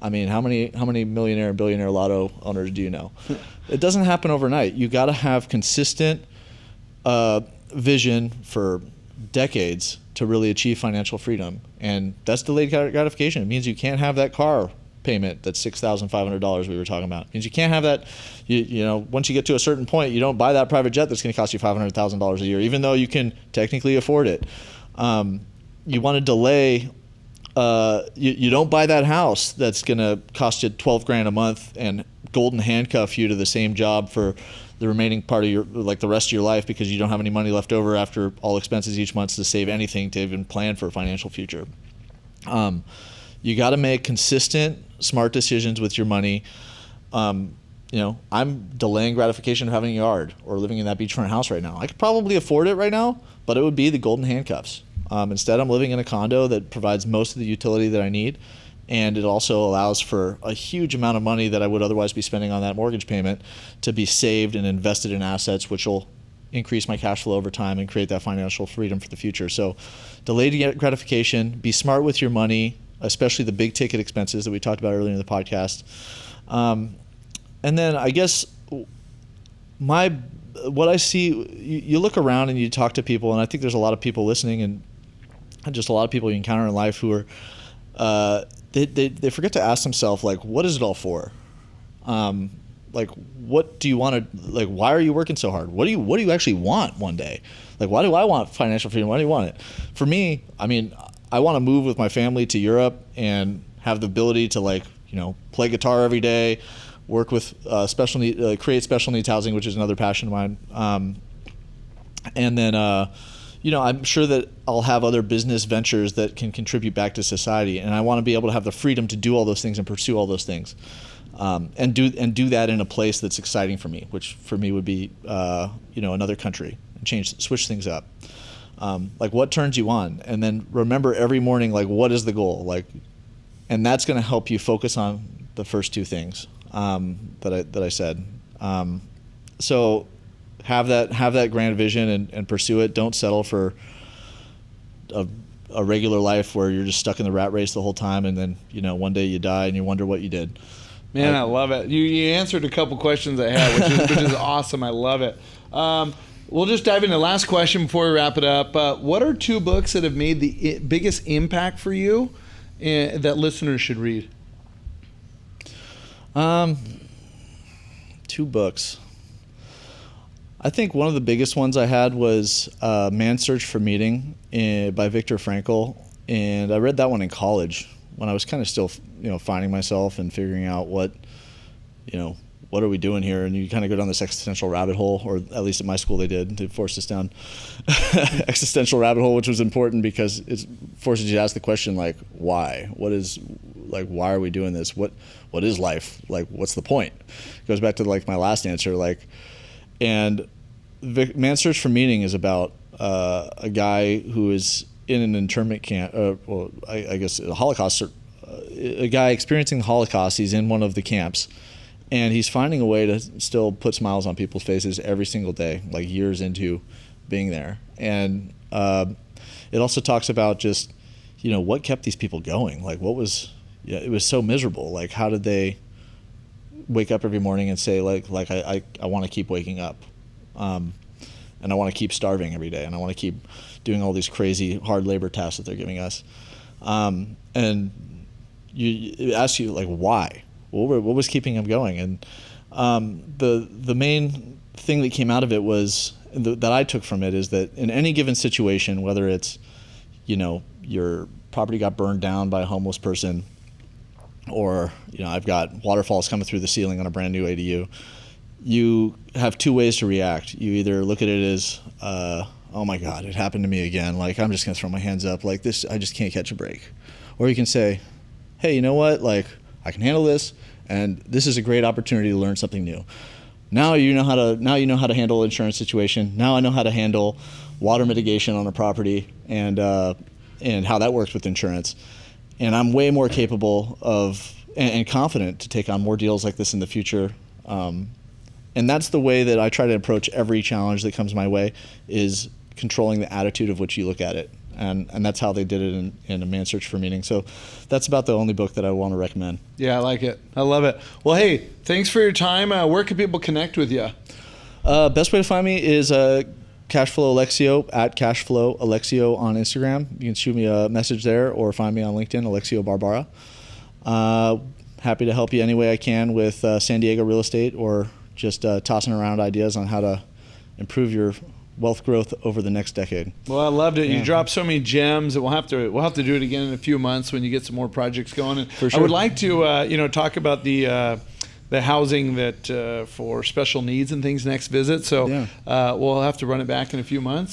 I mean, how many millionaire and billionaire lotto owners do you know? It doesn't happen overnight. You got to have consistent vision for decades to really achieve financial freedom, and that's delayed gratification. It means you can't have that car payment that's $6,500 we were talking about. It means you can't have that. Once you get to a certain point, you don't buy that private jet that's going to cost you $500,000 a year, even though you can technically afford it. You want to delay. You don't buy that house that's going to cost you $12,000 a month and golden handcuff you to the same job for the remaining part of the rest of your life because you don't have any money left over after all expenses each month to save anything to even plan for a financial future. You got to make consistent, smart decisions with your money. I'm delaying gratification of having a yard or living in that beachfront house right now. I could probably afford it right now, but it would be the golden handcuffs. Instead, I'm living in a condo that provides most of the utility that I need, and it also allows for a huge amount of money that I would otherwise be spending on that mortgage payment to be saved and invested in assets, which will increase my cash flow over time and create that financial freedom for the future. So delayed gratification, be smart with your money, especially the big ticket expenses that we talked about earlier in the podcast. And then I guess what I see, you look around and you talk to people, and I think there's a lot of people listening and just a lot of people you encounter in life who are, they forget to ask themselves, like, what is it all for? Like, what do you want to, like, why are you working so hard? What do you actually want one day? Like, why do I want financial freedom? Why do you want it? For me, I mean, I want to move with my family to Europe and have the ability to play guitar every day, work with create special needs housing, which is another passion of mine. And then, I'm sure that I'll have other business ventures that can contribute back to society, and I want to be able to have the freedom to do all those things and pursue all those things, and do that in a place that's exciting for me, which for me would be another country, and switch things up. Like, what turns you on, and then remember every morning, like, what is the goal, and that's going to help you focus on the first 2 things that I said. So have that grand vision and pursue it. Don't settle for a regular life where you're just stuck in the rat race the whole time, and then one day you die and you wonder what you did. Man, I love it. You answered a couple questions I had, which is awesome. I love it. We'll just dive into the last question before we wrap it up. What are 2 books that have made the biggest impact for you that listeners should read? 2 books. I think one of the biggest ones I had was Man's Search for Meaning by Viktor Frankl, and I read that one in college when I was kind of still finding myself and figuring out what are we doing here, and you kind of go down this existential rabbit hole, or at least at my school they did. They forced us down existential rabbit hole, which was important because it forces you to ask the question, like, why? Why are we doing this? What is life? Like, what's the point? It goes back to my last answer, and Man's Search for Meaning is about a guy who is in an internment camp, I guess a Holocaust, a guy experiencing the Holocaust. He's in one of the camps, and he's finding a way to still put smiles on people's faces every single day, years into being there. And it also talks about just, what kept these people going? It was so miserable. How did they wake up every morning and say, I want to keep waking up, and I want to keep starving every day, and I want to keep doing all these crazy hard labor tasks that they're giving us. And it asks you, why? What was keeping them going? And The main thing that came out of it was that I took from it is that in any given situation, whether it's, your property got burned down by a homeless person, or I've got waterfalls coming through the ceiling on a brand new ADU, you have two ways to react. You either look at it as, oh my God, it happened to me again. Like, I'm just gonna throw my hands up. Like, this, I just can't catch a break. Or you can say, hey, you know what? Like, I can handle this, and this is a great opportunity to learn something new. Now you know how to handle an insurance situation. Now I know how to handle water mitigation on a property, and how that works with insurance. And I'm way more capable of and confident to take on more deals like this in the future. And that's the way that I try to approach every challenge that comes my way, is controlling the attitude of which you look at it. And that's how they did it in A Man's Search for Meaning. So that's about the only book that I want to recommend. Yeah, I like it. I love it. Well, hey, thanks for your time. Where can people connect with you? Best way to find me is Cashflow Alexio, at Cashflow Alexio on Instagram. You can shoot me a message there, or find me on LinkedIn, Alexio Barbara. Happy to help you any way I can with San Diego real estate, or just tossing around ideas on how to improve your wealth growth over the next decade. Well, I loved it. Yeah. You dropped so many gems that we'll have to do it again in a few months when you get some more projects going. And For sure. I would like to talk about the housing that for special needs and things next visit. So Yeah. we'll have to run it back in a few months.